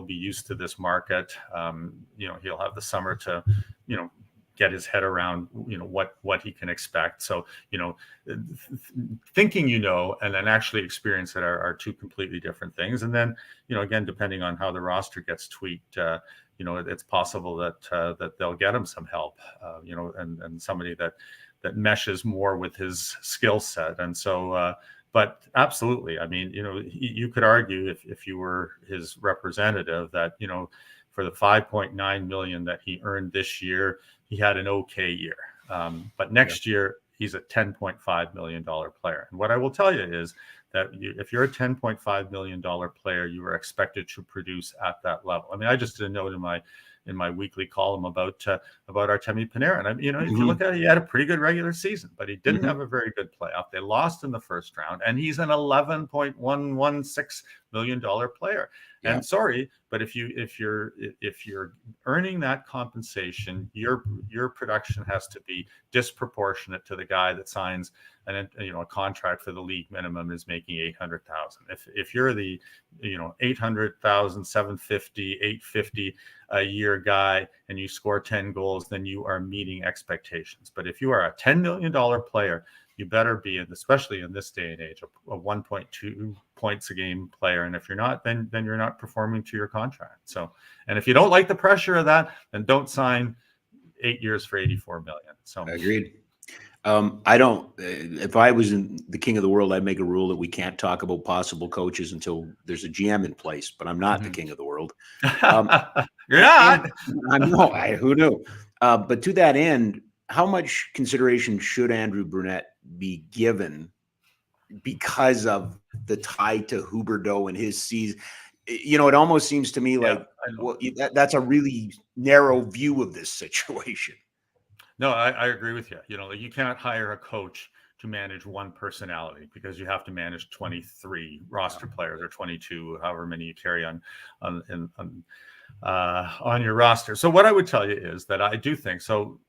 be used to this market. He'll have the summer to get his head around what he can expect. So thinking and then actually experience it are two completely different things. And then again, depending on how the roster gets tweaked, it's possible that they'll get him some help, and somebody that meshes more with his skill set. And so, but absolutely, I mean, you could argue if you were his representative that, for the $5.9 million that he earned this year, he had an okay year. But next year, he's a $10.5 million player. And what I will tell you is that if you're a $10.5 million player, you are expected to produce at that level. I mean, I just did a note in my weekly column about Artemi Panarin. If you look at it, he had a pretty good regular season, but he didn't have a very good playoff. They lost in the first round, and he's an $11.116 million player. Yeah. And sorry, but if you're earning that compensation, your production has to be disproportionate to the guy that signs a contract for the league minimum is making $800,000. If you're the $800,000, $750,000, $850,000 a year guy and you score 10 goals, then you are meeting expectations. But if you are a $10 million player, you better be, especially in this day and age, a 1.2 points a game player. And if you're not, then you're not performing to your contract. So, and if you don't like the pressure of that, then don't sign 8 years for $84 million. So agreed. I don't. If I was in the king of the world, I'd make a rule that we can't talk about possible coaches until there's a GM in place. But I'm not the king of the world. You're not. Who knew? But to that end, how much consideration should Andrew Brunette be given because of the tie to Huberdeau and his season? It almost seems to me like that's a really narrow view of this situation. No, I agree with you. You cannot hire a coach to manage one personality because you have to manage 23 roster players or 22, however many you carry on your roster. So what I would tell you is that I do think so.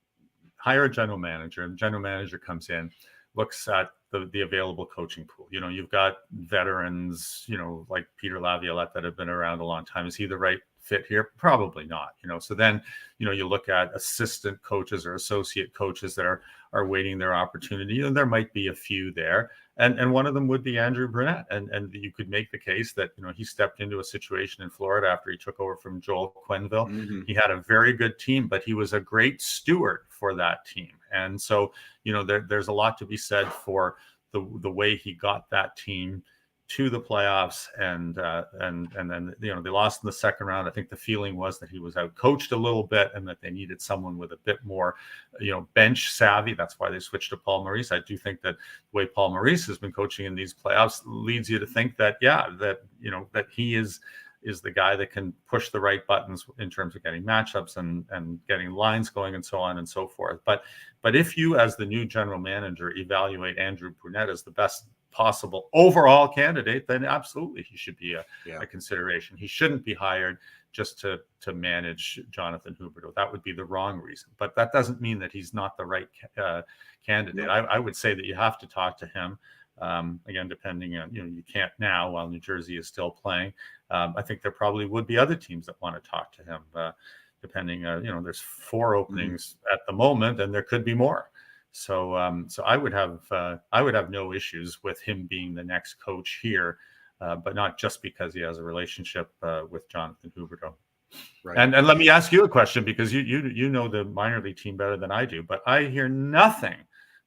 Hire a general manager, and the general manager comes in, looks at the available coaching pool. You've got veterans, like Peter Laviolette that have been around a long time. Is he the right fit here? Probably not. So then, you look at assistant coaches or associate coaches that are waiting their opportunity. There might be a few there. And one of them would be Andrew Brunette. And you could make the case that, he stepped into a situation in Florida after he took over from Joel Quenneville. Mm-hmm. He had a very good team, but he was a great steward for that team. And so, there's a lot to be said for the way he got that team to the playoffs, and then they lost in the second round. I think the feeling was that he was out coached a little bit, and that they needed someone with a bit more, bench savvy. That's why they switched to Paul Maurice. I do think that the way Paul Maurice has been coaching in these playoffs leads you to think that that he is the guy that can push the right buttons in terms of getting matchups and getting lines going and so on and so forth. But if you, as the new general manager, evaluate Andrew Brunette as the best possible overall candidate, then absolutely he should be Yeah. a consideration. He shouldn't be hired just to manage Jonathan Huberdeau. That would be the wrong reason. But that doesn't mean that he's not the right candidate. No. I would say that you have to talk to him. Again, depending on, you can't now while New Jersey is still playing. I think there probably would be other teams that want to talk to him, depending, there's 4 openings at the moment, and there could be more. So, so I would have no issues with him being the next coach here, but not just because he has a relationship with Jonathan Huberdeau. Right. And let me ask you a question, because you know the minor league team better than I do, but I hear nothing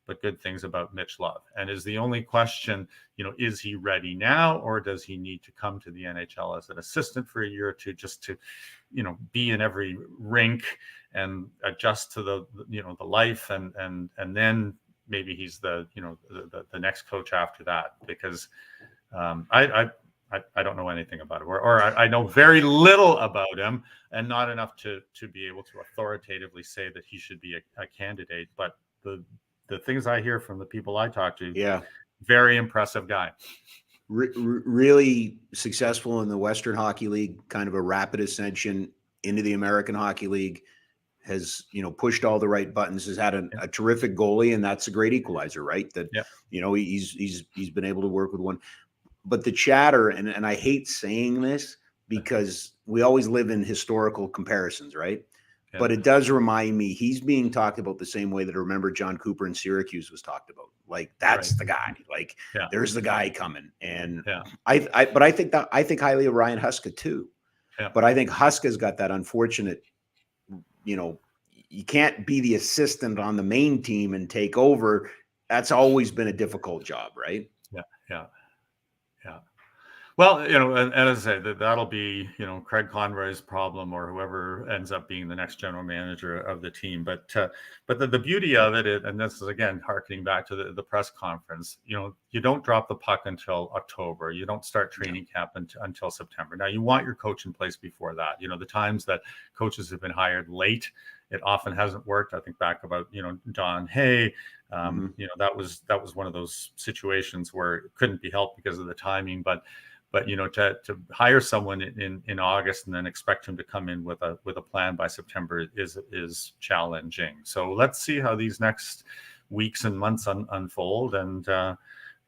but good things about Mitch Love. And is the only question, is he ready now, or does he need to come to the NHL as an assistant for a year or two just to, be in every rink and adjust to the life, and then maybe he's the next coach after that? Because I don't know anything about him, or I know very little about him, and not enough to be able to authoritatively say that he should be a candidate. But the things I hear from the people I talk to, Yeah. very impressive guy. Really successful in the Western Hockey League, kind of a rapid ascension into the American Hockey League, has, pushed all the right buttons, has had a terrific goalie, and that's a great equalizer, right? That, he's been able to work with one. But the chatter, and I hate saying this because we always live in historical comparisons, right? Yeah. But it does remind me, he's being talked about the same way that I remember John Cooper in Syracuse was talked about. Like, that's the guy. Like, there's the guy coming. And I think highly of Ryan Huska too. Yeah. But I think Huska's got that unfortunate, you can't be the assistant on the main team and take over. That's always been a difficult job, right? Yeah. Well, and as I say, that'll be, Craig Conroy's problem, or whoever ends up being the next general manager of the team. But the beauty of it, and this is again harkening back to the press conference, you don't drop the puck until October. You don't start training camp until September. Now, you want your coach in place before that. The times that coaches have been hired late, it often hasn't worked. I think back about, Don Hay. That was one of those situations where it couldn't be helped because of the timing. But to hire someone in August and then expect him to come in with a plan by September is challenging. So let's see how these next weeks and months unfold. And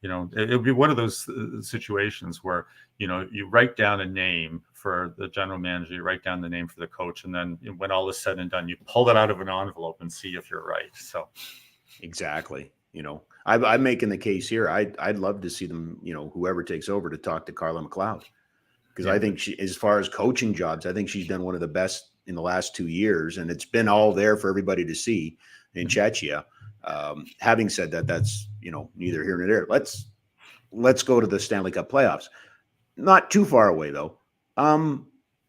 it'll be one of those situations where you write down a name for the general manager, you write down the name for the coach, and then when all is said and done, you pull it out of an envelope and see if you're right. So exactly. I'm making the case here. I'd love to see them, whoever takes over, to talk to Carla McLeod, because I think she, as far as coaching jobs, I think she's done one of the best in the last 2 years, and it's been all there for everybody to see in Czechia. Having said that, that's, neither here nor there. Let's go to the Stanley Cup playoffs. Not too far away though.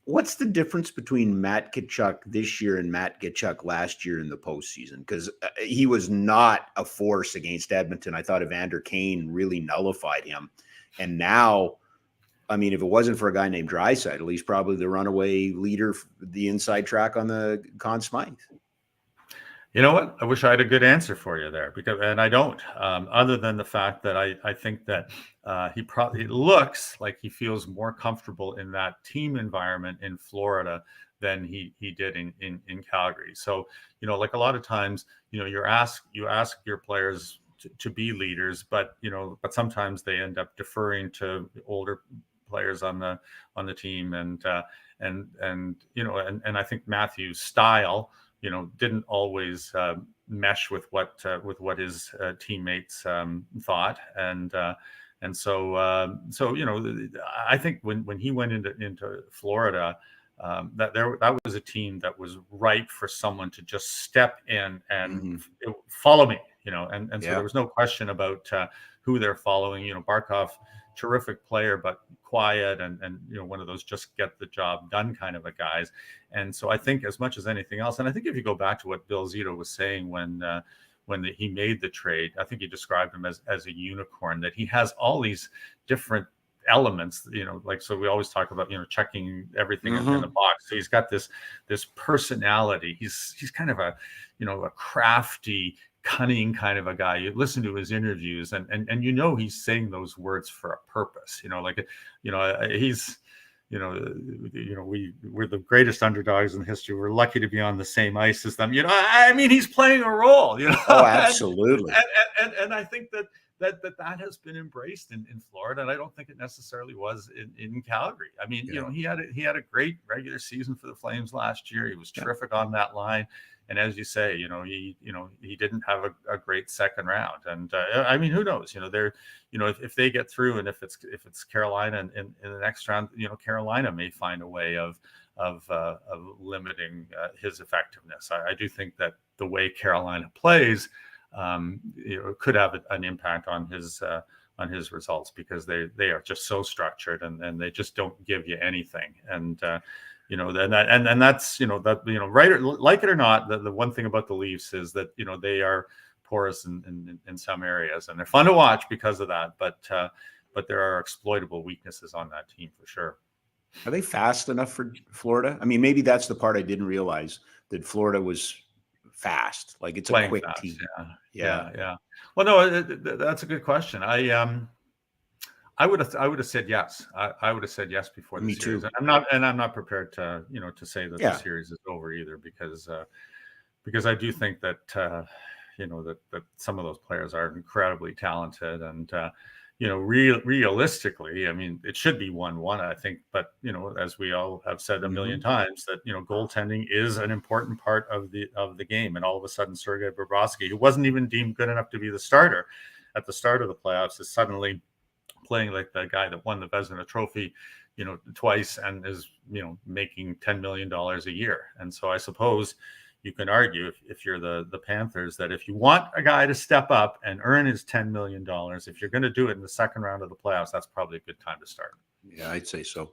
What's the difference between Matt Tkachuk this year and Matt Tkachuk last year in the postseason? Because he was not a force against Edmonton. I thought Evander Kane really nullified him. And now, I mean, if it wasn't for a guy named Draisaitl, he's probably the runaway leader, the inside track on the Conn Smythe. You know what? I wish I had a good answer for you there, and I don't. Other than the fact that I think that it looks like he feels more comfortable in that team environment in Florida than he did in Calgary. So like a lot of times, you ask your players to be leaders, but sometimes they end up deferring to older players on the team, and I think Matthew's style didn't always mesh with what his teammates thought, and so I think when he went into Florida, that was a team that was ripe for someone to just step in and follow me, and so there was no question about who they're following. Barkov, terrific player, but quiet and one of those just get the job done kind of a guys. And so I think as much as anything else, and I think if you go back to what Bill Zito was saying when he made the trade, I think he described him as a unicorn, that he has all these different elements, so we always talk about checking everything in the box. So he's got this personality. He's kind of a crafty, cunning kind of a guy. You listen to his interviews, and he's saying those words for a purpose. He's we're the greatest underdogs in history. We're lucky to be on the same ice as them. I mean, he's playing a role. Oh, absolutely. and I think that has been embraced in Florida, and I don't think it necessarily was in Calgary. I mean, he had a great regular season for the Flames last year. He was terrific on that line, and as you say, he didn't have a great second round. And I mean, who knows? They're if they get through, and if it's Carolina in the next round, Carolina may find a way of limiting his effectiveness. I do think that the way Carolina plays could have an impact on his results, because they are just so structured, and they just don't give you anything. And that's right, like it or not, the one thing about the Leafs is that they are porous in some areas, and they're fun to watch because of that. But there are exploitable weaknesses on that team for sure. Are they fast enough for Florida? I mean, maybe that's the part I didn't realize, that Florida was fast. Like, it's a quick team. Yeah. Well, no, that's a good question. I would have said yes. I would have said yes before the series. Too. I'm not prepared to to say that the series is over either, because I do think that that some of those players are incredibly talented, and realistically, I mean, it should be 1-1, I think. But as we all have said a million times, that goaltending is an important part of the game. And all of a sudden, Sergei Bobrovsky, who wasn't even deemed good enough to be the starter at the start of the playoffs, is suddenly playing like the guy that won the Vezina Trophy, twice, and is making $10 million a year. And so I suppose you can argue, if you're the Panthers, that if you want a guy to step up and earn his $10 million, if you're going to do it in the second round of the playoffs, that's probably a good time to start. Yeah, I'd say so.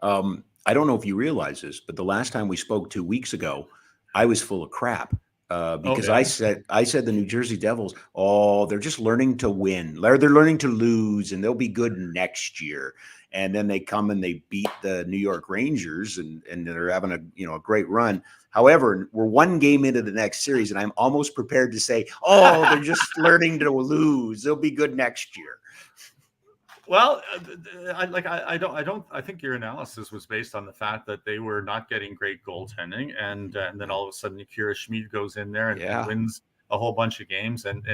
I don't know if you realize this, but the last time we spoke 2 weeks ago, I was full of crap. Because I said the New Jersey Devils, they're just learning to win. They're learning to lose, and they'll be good next year. And then they come and they beat the New York Rangers, and they're having a great run. However, we're one game into the next series, and I'm almost prepared to say, they're just learning to lose. They'll be good next year. Well, I think your analysis was based on the fact that they were not getting great goaltending, and then all of a sudden Akira Schmid goes in there and wins a whole bunch of games, and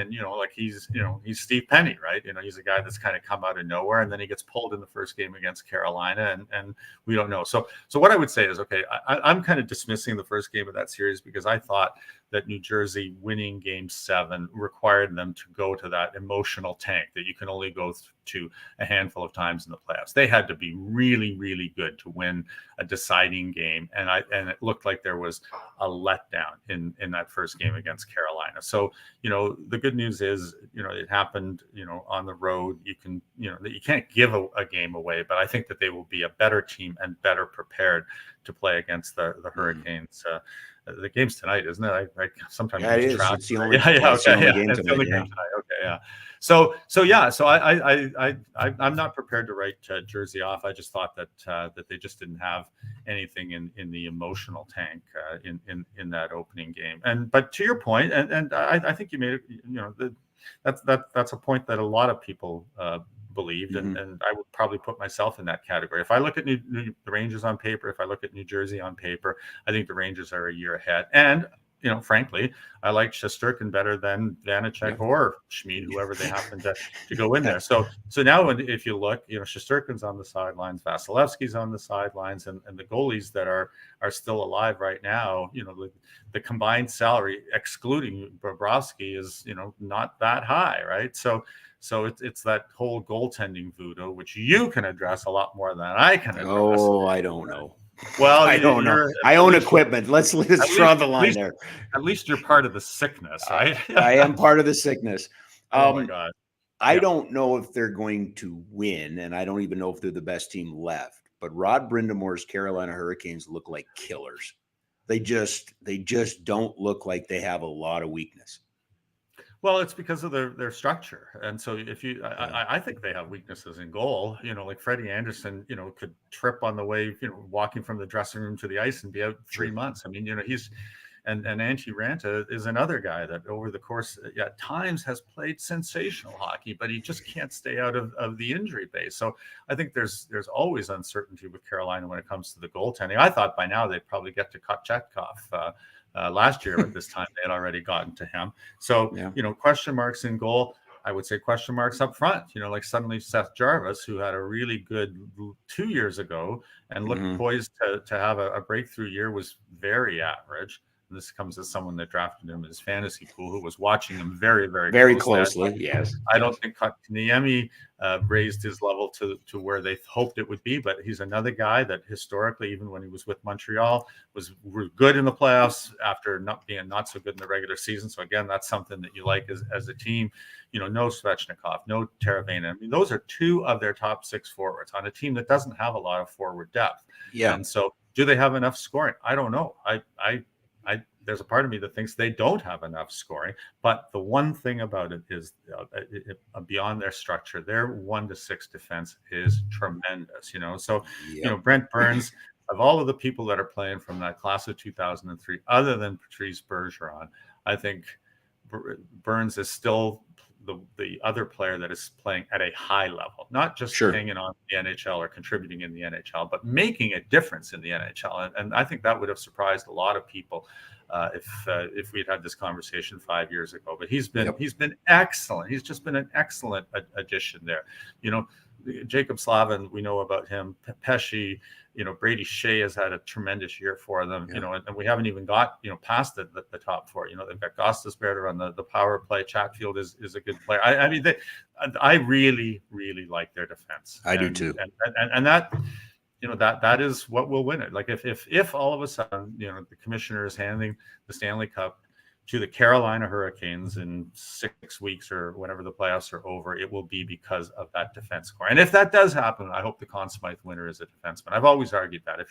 he's Steve Penny, right? He's a guy that's kind of come out of nowhere, and then he gets pulled in the first game against Carolina, and we don't know. So what I would say is, okay, I'm kind of dismissing the first game of that series, because I thought that New Jersey winning Game 7 required them to go to that emotional tank that you can only go to a handful of times in the playoffs. They had to be really, really good to win a deciding game, and it looked like there was a letdown in that first game against Carolina. So the good news is it happened on the road. You can't give a game away, but I think that they will be a better team and better prepared to play against the Hurricanes. The game's tonight, isn't it? I sometimes it is. It's the only, game tonight. Okay, yeah. So I'm not prepared to write Jersey off. I just thought that they just didn't have anything in the emotional tank in that opening game. But to your point, and I think you made it. That's a point that a lot of people believed, and I would probably put myself in that category. If I look at the Rangers on paper, if I look at New Jersey on paper, I think the Rangers are a year ahead. And frankly, I like Shesterkin better than Duhatschek or Schmid, whoever they happen to go in there. So now, if you look, Shesterkin's on the sidelines, Vasilevsky's on the sidelines, and the goalies that are still alive right now, the combined salary, excluding Bobrovsky, is not that high, right? So it's that whole goaltending voodoo, which you can address a lot more than I can address. Oh, I don't know. Well, I don't know. I own equipment. Let's draw the line there. At least you're part of the sickness, right? I am part of the sickness. Oh my God. I don't know if they're going to win, and I don't even know if they're the best team left. But Rod Brindamore's Carolina Hurricanes look like killers. They just don't look like they have a lot of weakness. Well, it's because of their structure. And so I think they have weaknesses in goal, like Freddie Anderson, could trip on the way, walking from the dressing room to the ice and be out 3 months. I mean, And Antti Ranta is another guy that over the course at times has played sensational hockey, but he just can't stay out of the injury base. So I think there's always uncertainty with Carolina when it comes to the goaltending. I thought by now they'd probably get to Kochetkov. Last year at this time, they had already gotten to him. So, question marks in goal. I would say question marks up front, like suddenly Seth Jarvis, who had a really good 2 years ago and looked poised to have a breakthrough year, was very average. And this comes as someone that drafted him in his fantasy pool, who was watching him very, very closely. Yes. I don't think Kotkaniemi raised his level to where they hoped it would be, but he's another guy that historically, even when he was with Montreal, was good in the playoffs after not being not so good in the regular season. So again, that's something that you like as a team. No Svechnikov, no Teravainen. I mean, those are two of their top 6 forwards on a team that doesn't have a lot of forward depth. Yeah. And so do they have enough scoring? I don't know. There's a part of me that thinks they don't have enough scoring, but the one thing about it is beyond their structure, their 1-6 defense is tremendous, So, Brent Burns, of all of the people that are playing from that class of 2003, other than Patrice Bergeron, I think Burns is still the other player that is playing at a high level, not just hanging on the NHL or contributing in the NHL, but making a difference in the NHL. And I think that would have surprised a lot of people if we'd had this conversation 5 years ago. But he's been excellent. He's just been an excellent addition there. Jacob Slavin, we know about him. Pesci, Brady Shea has had a tremendous year for them. And we haven't even got past the top 4. They've got Gostisbehere on the power play. Chatfield is a good player. I mean, I really, really like their defense. I do too. And that. That is what will win it. Like if all of a sudden, the commissioner is handing the Stanley Cup to the Carolina Hurricanes in 6 weeks or whenever the playoffs are over, it will be because of that defense core. And if that does happen, I hope the Conn Smythe winner is a defenseman. I've always argued that if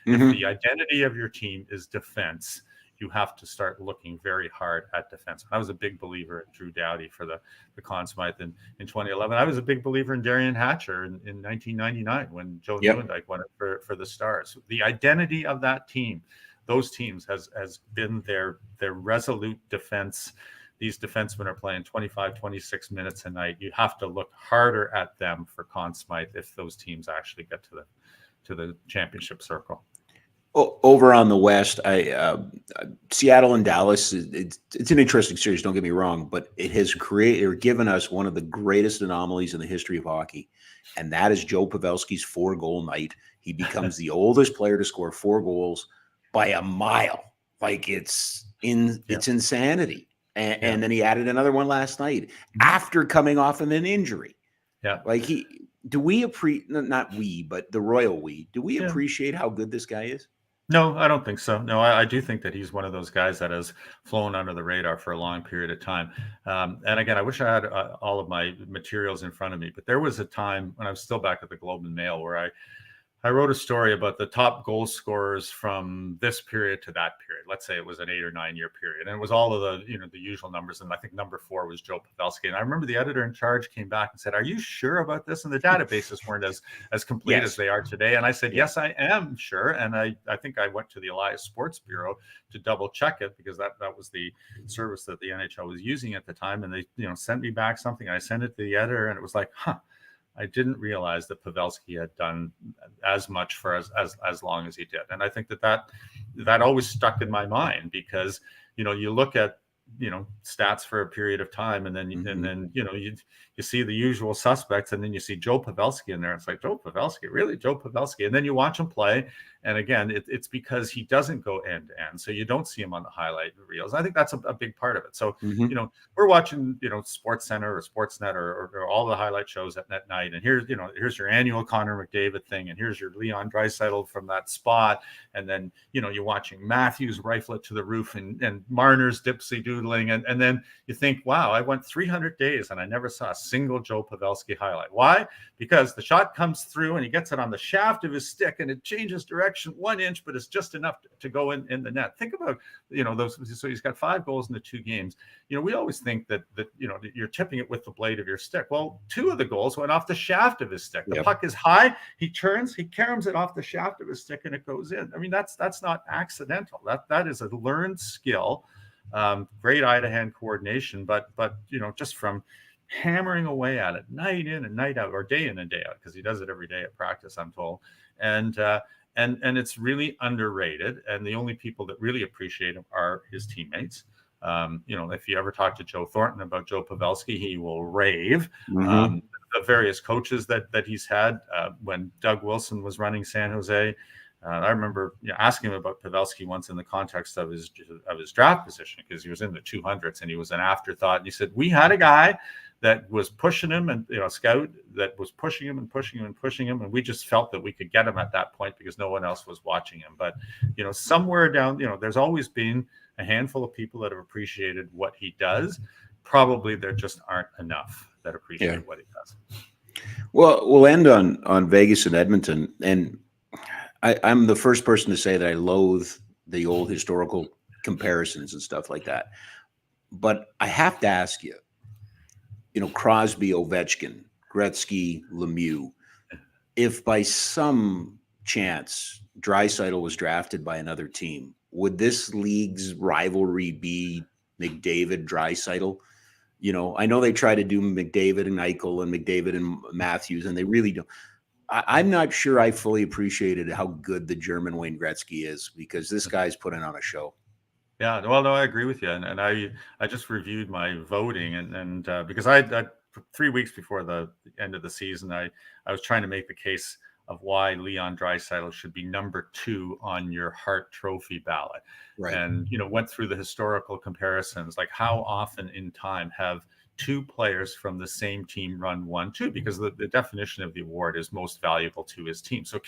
the identity of your team is defense, you have to start looking very hard at defense. I was a big believer in Drew Doughty for the Conn Smythe in 2011. I was a big believer in Darian Hatcher in 1999 when Joe Nieuwendyk won it for the Stars. The identity of that team, those teams, has been their resolute defense. These defensemen are playing 25, 26 minutes a night. You have to look harder at them for Conn Smythe if those teams actually get to the championship circle. Over on the West, Seattle and Dallas, it's an interesting series, don't get me wrong, but it has given us one of the greatest anomalies in the history of hockey, and that is Joe Pavelski's 4-goal night. He becomes the oldest player to score 4 goals by a mile. Like it's insanity. And then he added another one last night after coming off of an injury. Yeah. Like the royal we, do we appreciate how good this guy is? No, I don't think so. No, I do think that he's one of those guys that has flown under the radar for a long period of time. And again, I wish I had all of my materials in front of me, but there was a time when I was still back at the Globe and Mail where I wrote a story about the top goal scorers from this period to that period. Let's say it was an 8 or 9 year period. And it was all of the usual numbers. And I think number 4 was Joe Pavelski. And I remember the editor in charge came back and said, "Are you sure about this?" And the databases weren't as complete as they are today. And I said, "Yes, I am sure." And I think I went to the Elias Sports Bureau to double check it because that was the service that the NHL was using at the time. And they sent me back something. I sent it to the editor and it was like, I didn't realize that Pavelski had done as much for as long as he did. And I think that always stuck in my mind because, you look at, stats for a period of time and then, you see the usual suspects and then you see Joe Pavelski in there. It's like, Joe Pavelski, really? Joe Pavelski. And then you watch him play. And again, it's because he doesn't go end to end. So you don't see him on the highlight reels. I think that's a big part of it. So, we're watching, Sports Center or Sportsnet or all the highlight shows at night. And here's your annual Connor McDavid thing. And here's your Leon Draisaitl from that spot. And then, you're watching Matthews rifle it to the roof and Marner's dipsy doodling. And then you think, wow, I went 300 days and I never saw a single Joe Pavelski highlight. Why? Because the shot comes through and he gets it on the shaft of his stick and it changes direction deflection 1 inch, but it's just enough to go in the net. Think about, those. So he's got 5 goals in the 2 games. We always think that you're tipping it with the blade of your stick. Well, 2 of the goals went off the shaft of his stick. The puck is high. He turns, he caroms it off the shaft of his stick, and it goes in. I mean, that's not accidental. That is a learned skill. Great eye-to-hand coordination, but just from hammering away at it night in and night out, or day in and day out, because he does it every day at practice, I'm told. And it's really underrated. And the only people that really appreciate him are his teammates. If you ever talk to Joe Thornton about Joe Pavelski, he will rave. The various coaches that he's had, when Doug Wilson was running San Jose, I remember asking him about Pavelski once in the context of his draft position, because he was in the 200s and he was an afterthought. And he said, we had a guy that was pushing him, and a scout that was pushing him and pushing him and pushing him, and we just felt that we could get him at that point because no one else was watching him. But somewhere down, there's always been a handful of people that have appreciated what he does. Probably there just aren't enough that appreciate what he does. Well, we'll end on Vegas and Edmonton, and I'm the first person to say that I loathe the old historical comparisons and stuff like that. But I have to ask you, Crosby, Ovechkin, Gretzky, Lemieux, if by some chance Draisaitl was drafted by another team, would this league's rivalry be McDavid, Draisaitl? I know they try to do McDavid and Eichel and McDavid and Matthews, and they really don't. I'm not sure I fully appreciated how good the German Wayne Gretzky is, because this guy's putting on a show. Yeah, well, no, I agree with you, and I just reviewed my voting, and because I 3 weeks before the end of the season, I was trying to make the case of why Leon Draisaitl should be number 2 on your Hart Trophy ballot, right? And went through the historical comparisons, like how often in time have 2 players from the same team run 1-2, because the definition of the award is most valuable to his team. So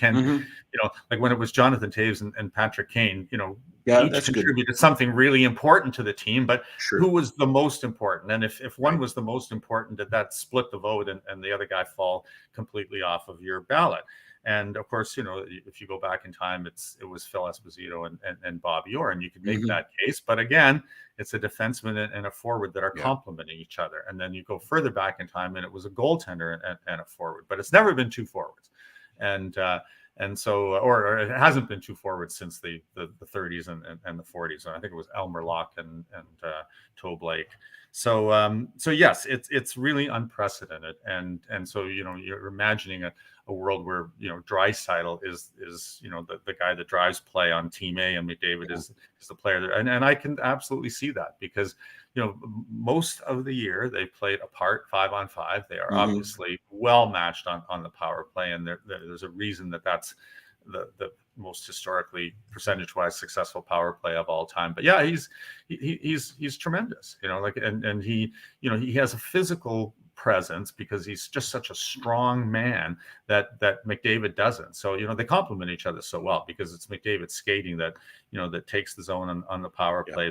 like when it was Jonathan Toews and Patrick Kane, each contributed something really important to the team, but who was the most important? And if one was the most important, did that split the vote and the other guy fall completely off of your ballot? And of course, if you go back in time, it was Phil Esposito and Bobby Orr, and you could make that case. But again, it's a defenseman and a forward that are complementing each other. And then you go further back in time, and it was a goaltender and a forward. But it's never been 2 forwards, and so or it hasn't been 2 forwards since the 30s and the 40s. And I think it was Elmer Locke and Toe Blake. So yes, it's really unprecedented, and so you're imagining a world where Draisaitl is the guy that drives play on Team A, and McDavid is the player there, and I can absolutely see that, because most of the year they played apart 5-on-5. They are obviously well matched on the power play, and there's a reason that's the most historically percentage-wise successful power play of all time. But yeah, he's tremendous, and he has a physical presence because he's just such a strong man that McDavid doesn't. So they complement each other so well, because it's McDavid's skating that that takes the zone on the power play.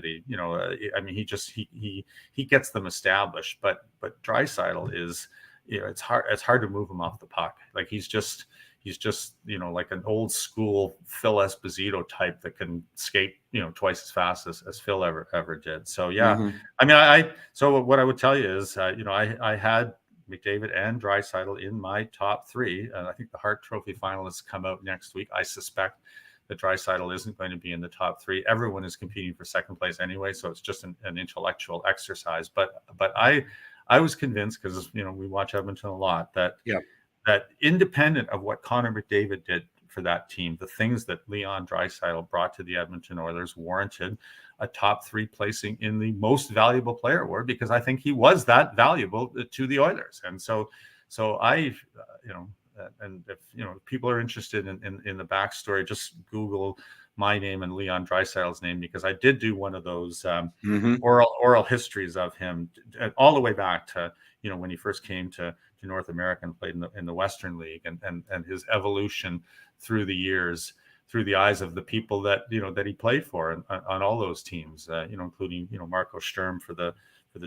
He gets them established, but Draisaitl is it's hard to move him off the puck. Like he's just like an old school Phil Esposito type that can skate twice as fast as Phil ever did. So yeah, so what I would tell you is I had McDavid and Draisaitl in my top 3. I think the Hart Trophy finalists come out next week. I suspect that Draisaitl isn't going to be in the top 3. Everyone is competing for second place anyway, so it's just an intellectual exercise. But I was convinced, because we watch Edmonton a lot, that independent of what Connor McDavid did for that team, the things that Leon Draisaitl brought to the Edmonton Oilers warranted a top 3 placing in the most valuable player award, because I think he was that valuable to the Oilers. And so I, and if people are interested in the backstory, just Google my name and Leon Draisaitl's name, because I did do one of those oral histories of him all the way back to when he first came to North America and played in the Western League, and his evolution through the years through the eyes of the people that that he played for on all those teams, including Marco Sturm for the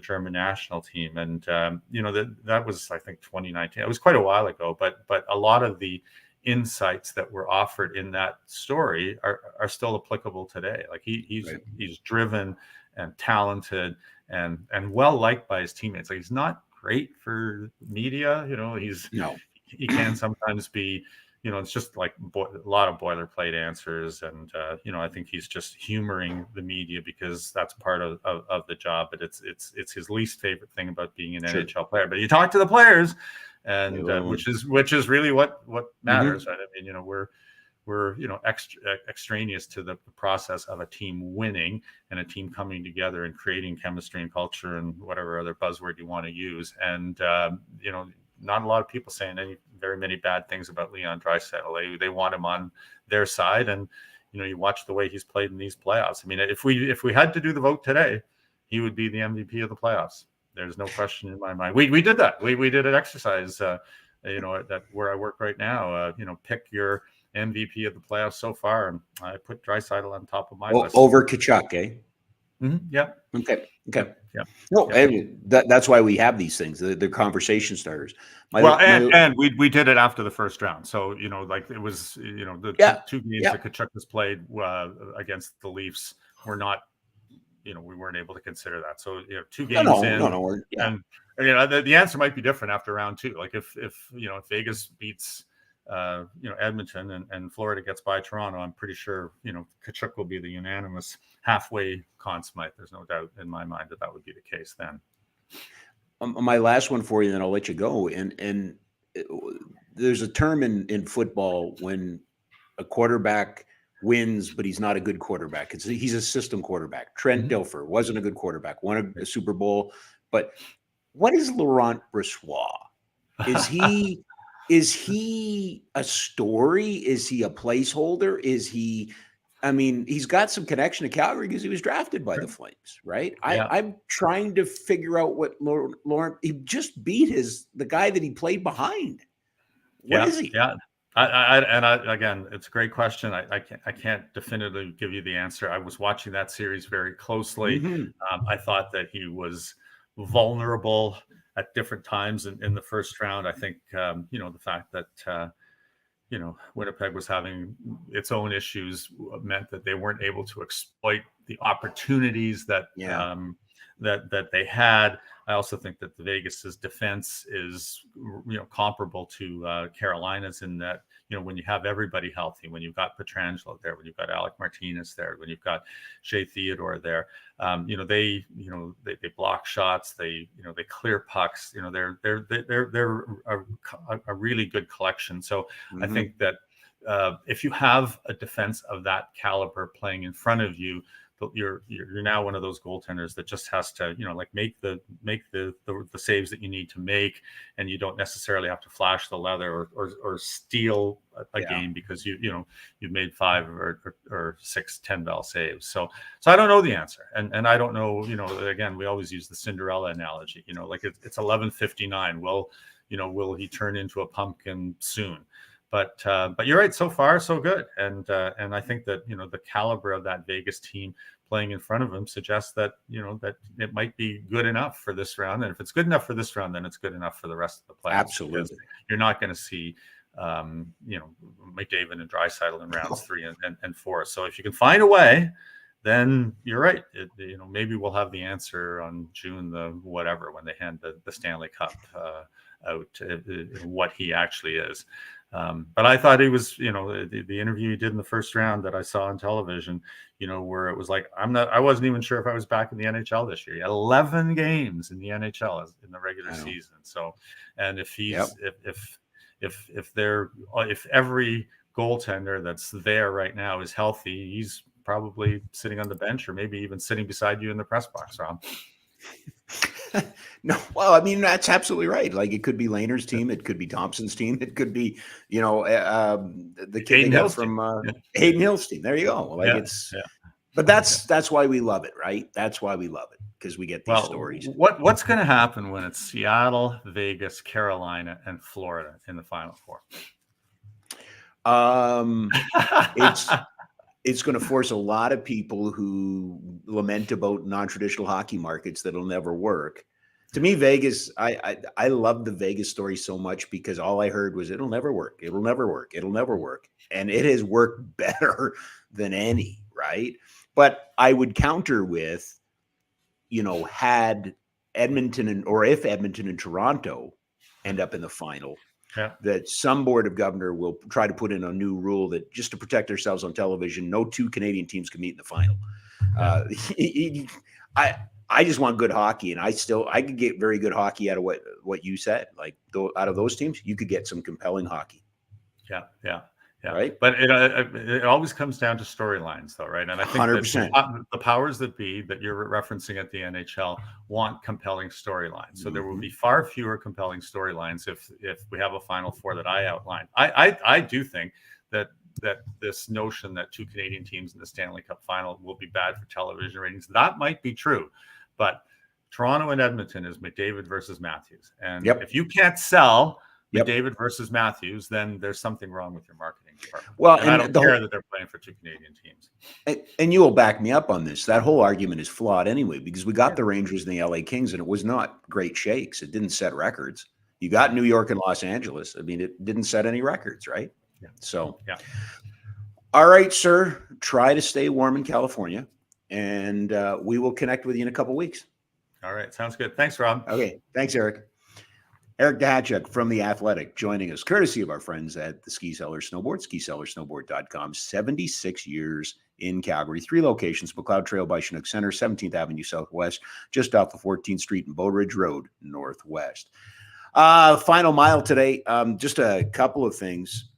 German national team, and that was, I think, 2019. It was quite a while ago, but a lot of the insights that were offered in that story are still applicable today. Like he's driven and talented and well liked by his teammates. Like he's not great for media, he can sometimes be, it's just like a lot of boilerplate answers, and I think he's just humoring the media because that's part of the job. But it's his least favorite thing about being an NHL player. But you talk to the players, and which is really what matters, right? I mean, we're extraneous to the process of a team winning and a team coming together and creating chemistry and culture and whatever other buzzword you want to use. And not a lot of people saying very many bad things about Leon Draisaitl. They want him on their side, and you watch the way he's played in these playoffs. I mean, if we had to do the vote today, he would be the MVP of the playoffs. There's no question in my mind. We did that. We did an exercise. At where I work right now. Pick your MVP of the playoffs so far, and I put Draisaitl on top of my list over Tkachuk, eh? Mm-hmm. Yeah. Okay. Yeah. No, that's why we have these things. They're conversation starters. And we did it after the first round. So it was the two games that Tkachuk has played against the Leafs were not. We weren't able to consider that. So 2 games and the answer might be different after round 2. Like if Vegas beats Edmonton and Florida gets by Toronto, I'm pretty sure Tkachuk will be the unanimous halfway Conn Smythe. There's no doubt in my mind that would be the case then. My last one for you, then I'll let you go. And there's a term in football when a quarterback wins, but he's not a good quarterback. He's a system quarterback. Trent Dilfer wasn't a good quarterback, won a Super Bowl. But what is Laurent Brossoit? Is he a story? Is he a placeholder? He's got some connection to Calgary because he was drafted by the Flames, right? Yeah. I'm trying to figure out what Laurent, he just beat the guy that he played behind. What is he? Yeah. Again, it's a great question. I can't definitively give you the answer. I was watching that series very closely. I thought that he was vulnerable at different times in the first round. I think, the fact that, Winnipeg was having its own issues meant that they weren't able to exploit the opportunities that they had. I also think that the Vegas's defense is, comparable to Carolina's in that, when you have everybody healthy, when you've got Pietrangelo there, when you've got Alec Martinez there, when you've got Shea Theodore there, they block shots, they clear pucks, they're a really good collection. So I think that if you have a defense of that caliber playing in front of you, you're now one of those goaltenders that just has to make the saves that you need to make, and you don't necessarily have to flash the leather or steal a game because you've made 5 or 6 10-bell saves. So I don't know the answer, and I don't know. Again, we always use the Cinderella analogy. It's 11:59. Will he turn into a pumpkin soon? But you're right. So far, so good, and I think that the caliber of that Vegas team playing in front of him suggests that that it might be good enough for this round. And if it's good enough for this round, then it's good enough for the rest of the playoffs. Absolutely, you're not going to see McDavid and Draisaitl in rounds 3 and 4. So if you can find a way, then you're right. Maybe we'll have the answer on June the whatever when they hand the Stanley Cup out, what he actually is. But I thought he was, the interview he did in the first round that I saw on television, where it was like, I wasn't even sure if I was back in the NHL this year. 11 games in the NHL in the regular season. So, and if he's, if every goaltender that's there right now is healthy, he's probably sitting on the bench or maybe even sitting beside you in the press box, Rob. No, well, that's absolutely right. Like it could be Lehner's team, it could be Thompson's team, it could be, the kid from Hayden Hill's team. There you go. But that's why we love it, right? That's why we love it, because we get these stories. What's going to happen when it's Seattle, Vegas, Carolina, and Florida in the Final Four? It's going to force a lot of people who lament about non-traditional hockey markets that'll never work To me, Vegas, I love the Vegas story so much because all I heard was it'll never work. It'll never work. It'll never work. And it has worked better than any, right? But I would counter with, had Edmonton or if Edmonton and Toronto end up in the final, that some board of governor will try to put in a new rule that just to protect ourselves on television, no two Canadian teams can meet in the final. I just want good hockey, and I could get very good hockey out of what you said. Like out of those teams, you could get some compelling hockey. Yeah. Right. But it always comes down to storylines, though, right? And I think 100%. That the powers that be that you're referencing at the NHL want compelling storylines. So there will be far fewer compelling storylines if we have a Final Four that I outlined. I do think that this notion that two Canadian teams in the Stanley Cup final will be bad for television ratings, that might be true. But Toronto and Edmonton is McDavid versus Matthews. And if you can't sell McDavid versus Matthews, then there's something wrong with your marketing department. Well, and I don't care that they're playing for two Canadian teams. And you will back me up on this. That whole argument is flawed anyway, because we got the Rangers and the LA Kings, and it was not great shakes. It didn't set records. You got New York and Los Angeles. I mean, it didn't set any records, right? So, all right, sir. Try to stay warm in California, and we will connect with you in a couple weeks. All right. Sounds good. Thanks, Rob. Okay. Thanks, Eric. Eric Duhatschek from The Athletic joining us, courtesy of our friends at the Ski Cellar Snowboard, skicellarsnowboard.com. 76 years in Calgary, 3 locations, McLeod Trail by Chinook Center, 17th Avenue Southwest, just off of 14th Street and Bow Ridge Road Northwest. Final mile today, just a couple of things.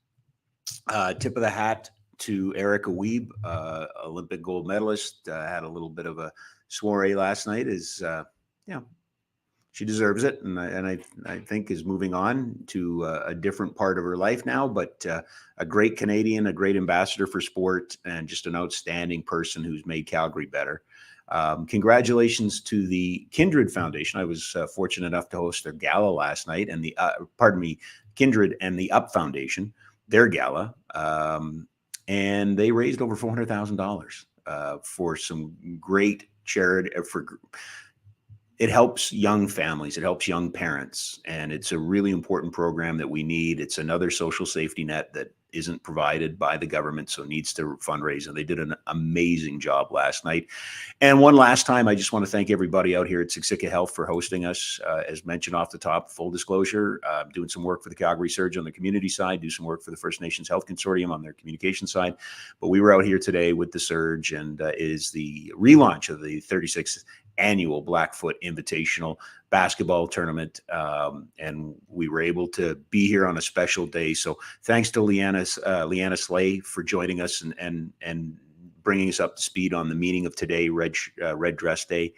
Tip of the hat to Erica Wiebe, Olympic gold medalist, had a little bit of a soiree last night. She deserves it, and I think is moving on to a different part of her life now, but a great Canadian, a great ambassador for sport, and just an outstanding person who's made Calgary better. Congratulations to the Kindred Foundation. I was fortunate enough to host their gala last night, and Kindred and the Up Foundation, their gala, and they raised over $400,000 for some great charity. It helps young families. It helps young parents. And it's a really important program that we need. It's another social safety net that isn't provided by the government, so needs to fundraise. And they did an amazing job last night. And one last time, I just want to thank everybody out here at Siksika Health for hosting us. As mentioned off the top, full disclosure, doing some work for the Calgary Surge on the community side, do some work for the First Nations Health Consortium on their communication side. But we were out here today with the Surge, and is the relaunch of the 36th annual Blackfoot Invitational basketball tournament, and we were able to be here on a special day. So thanks to Leanna Slay for joining us and bringing us up to speed on the meaning of today, Red Dress Day,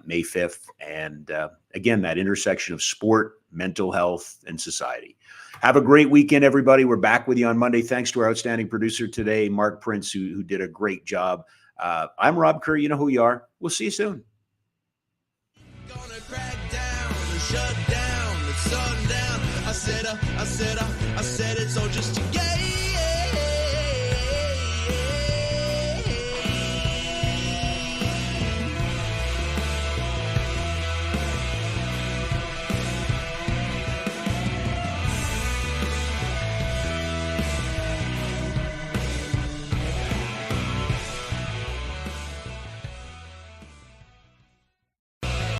May 5th, and again, that intersection of sport, mental health, and society. Have a great weekend, everybody. We're back with you on Monday. Thanks to our outstanding producer today, Mark Prince, who did a great job. I'm Rob Kerr. You know who you are. We'll see you soon. Gonna crack down, shut down, it's sundown. I said it's all just a game.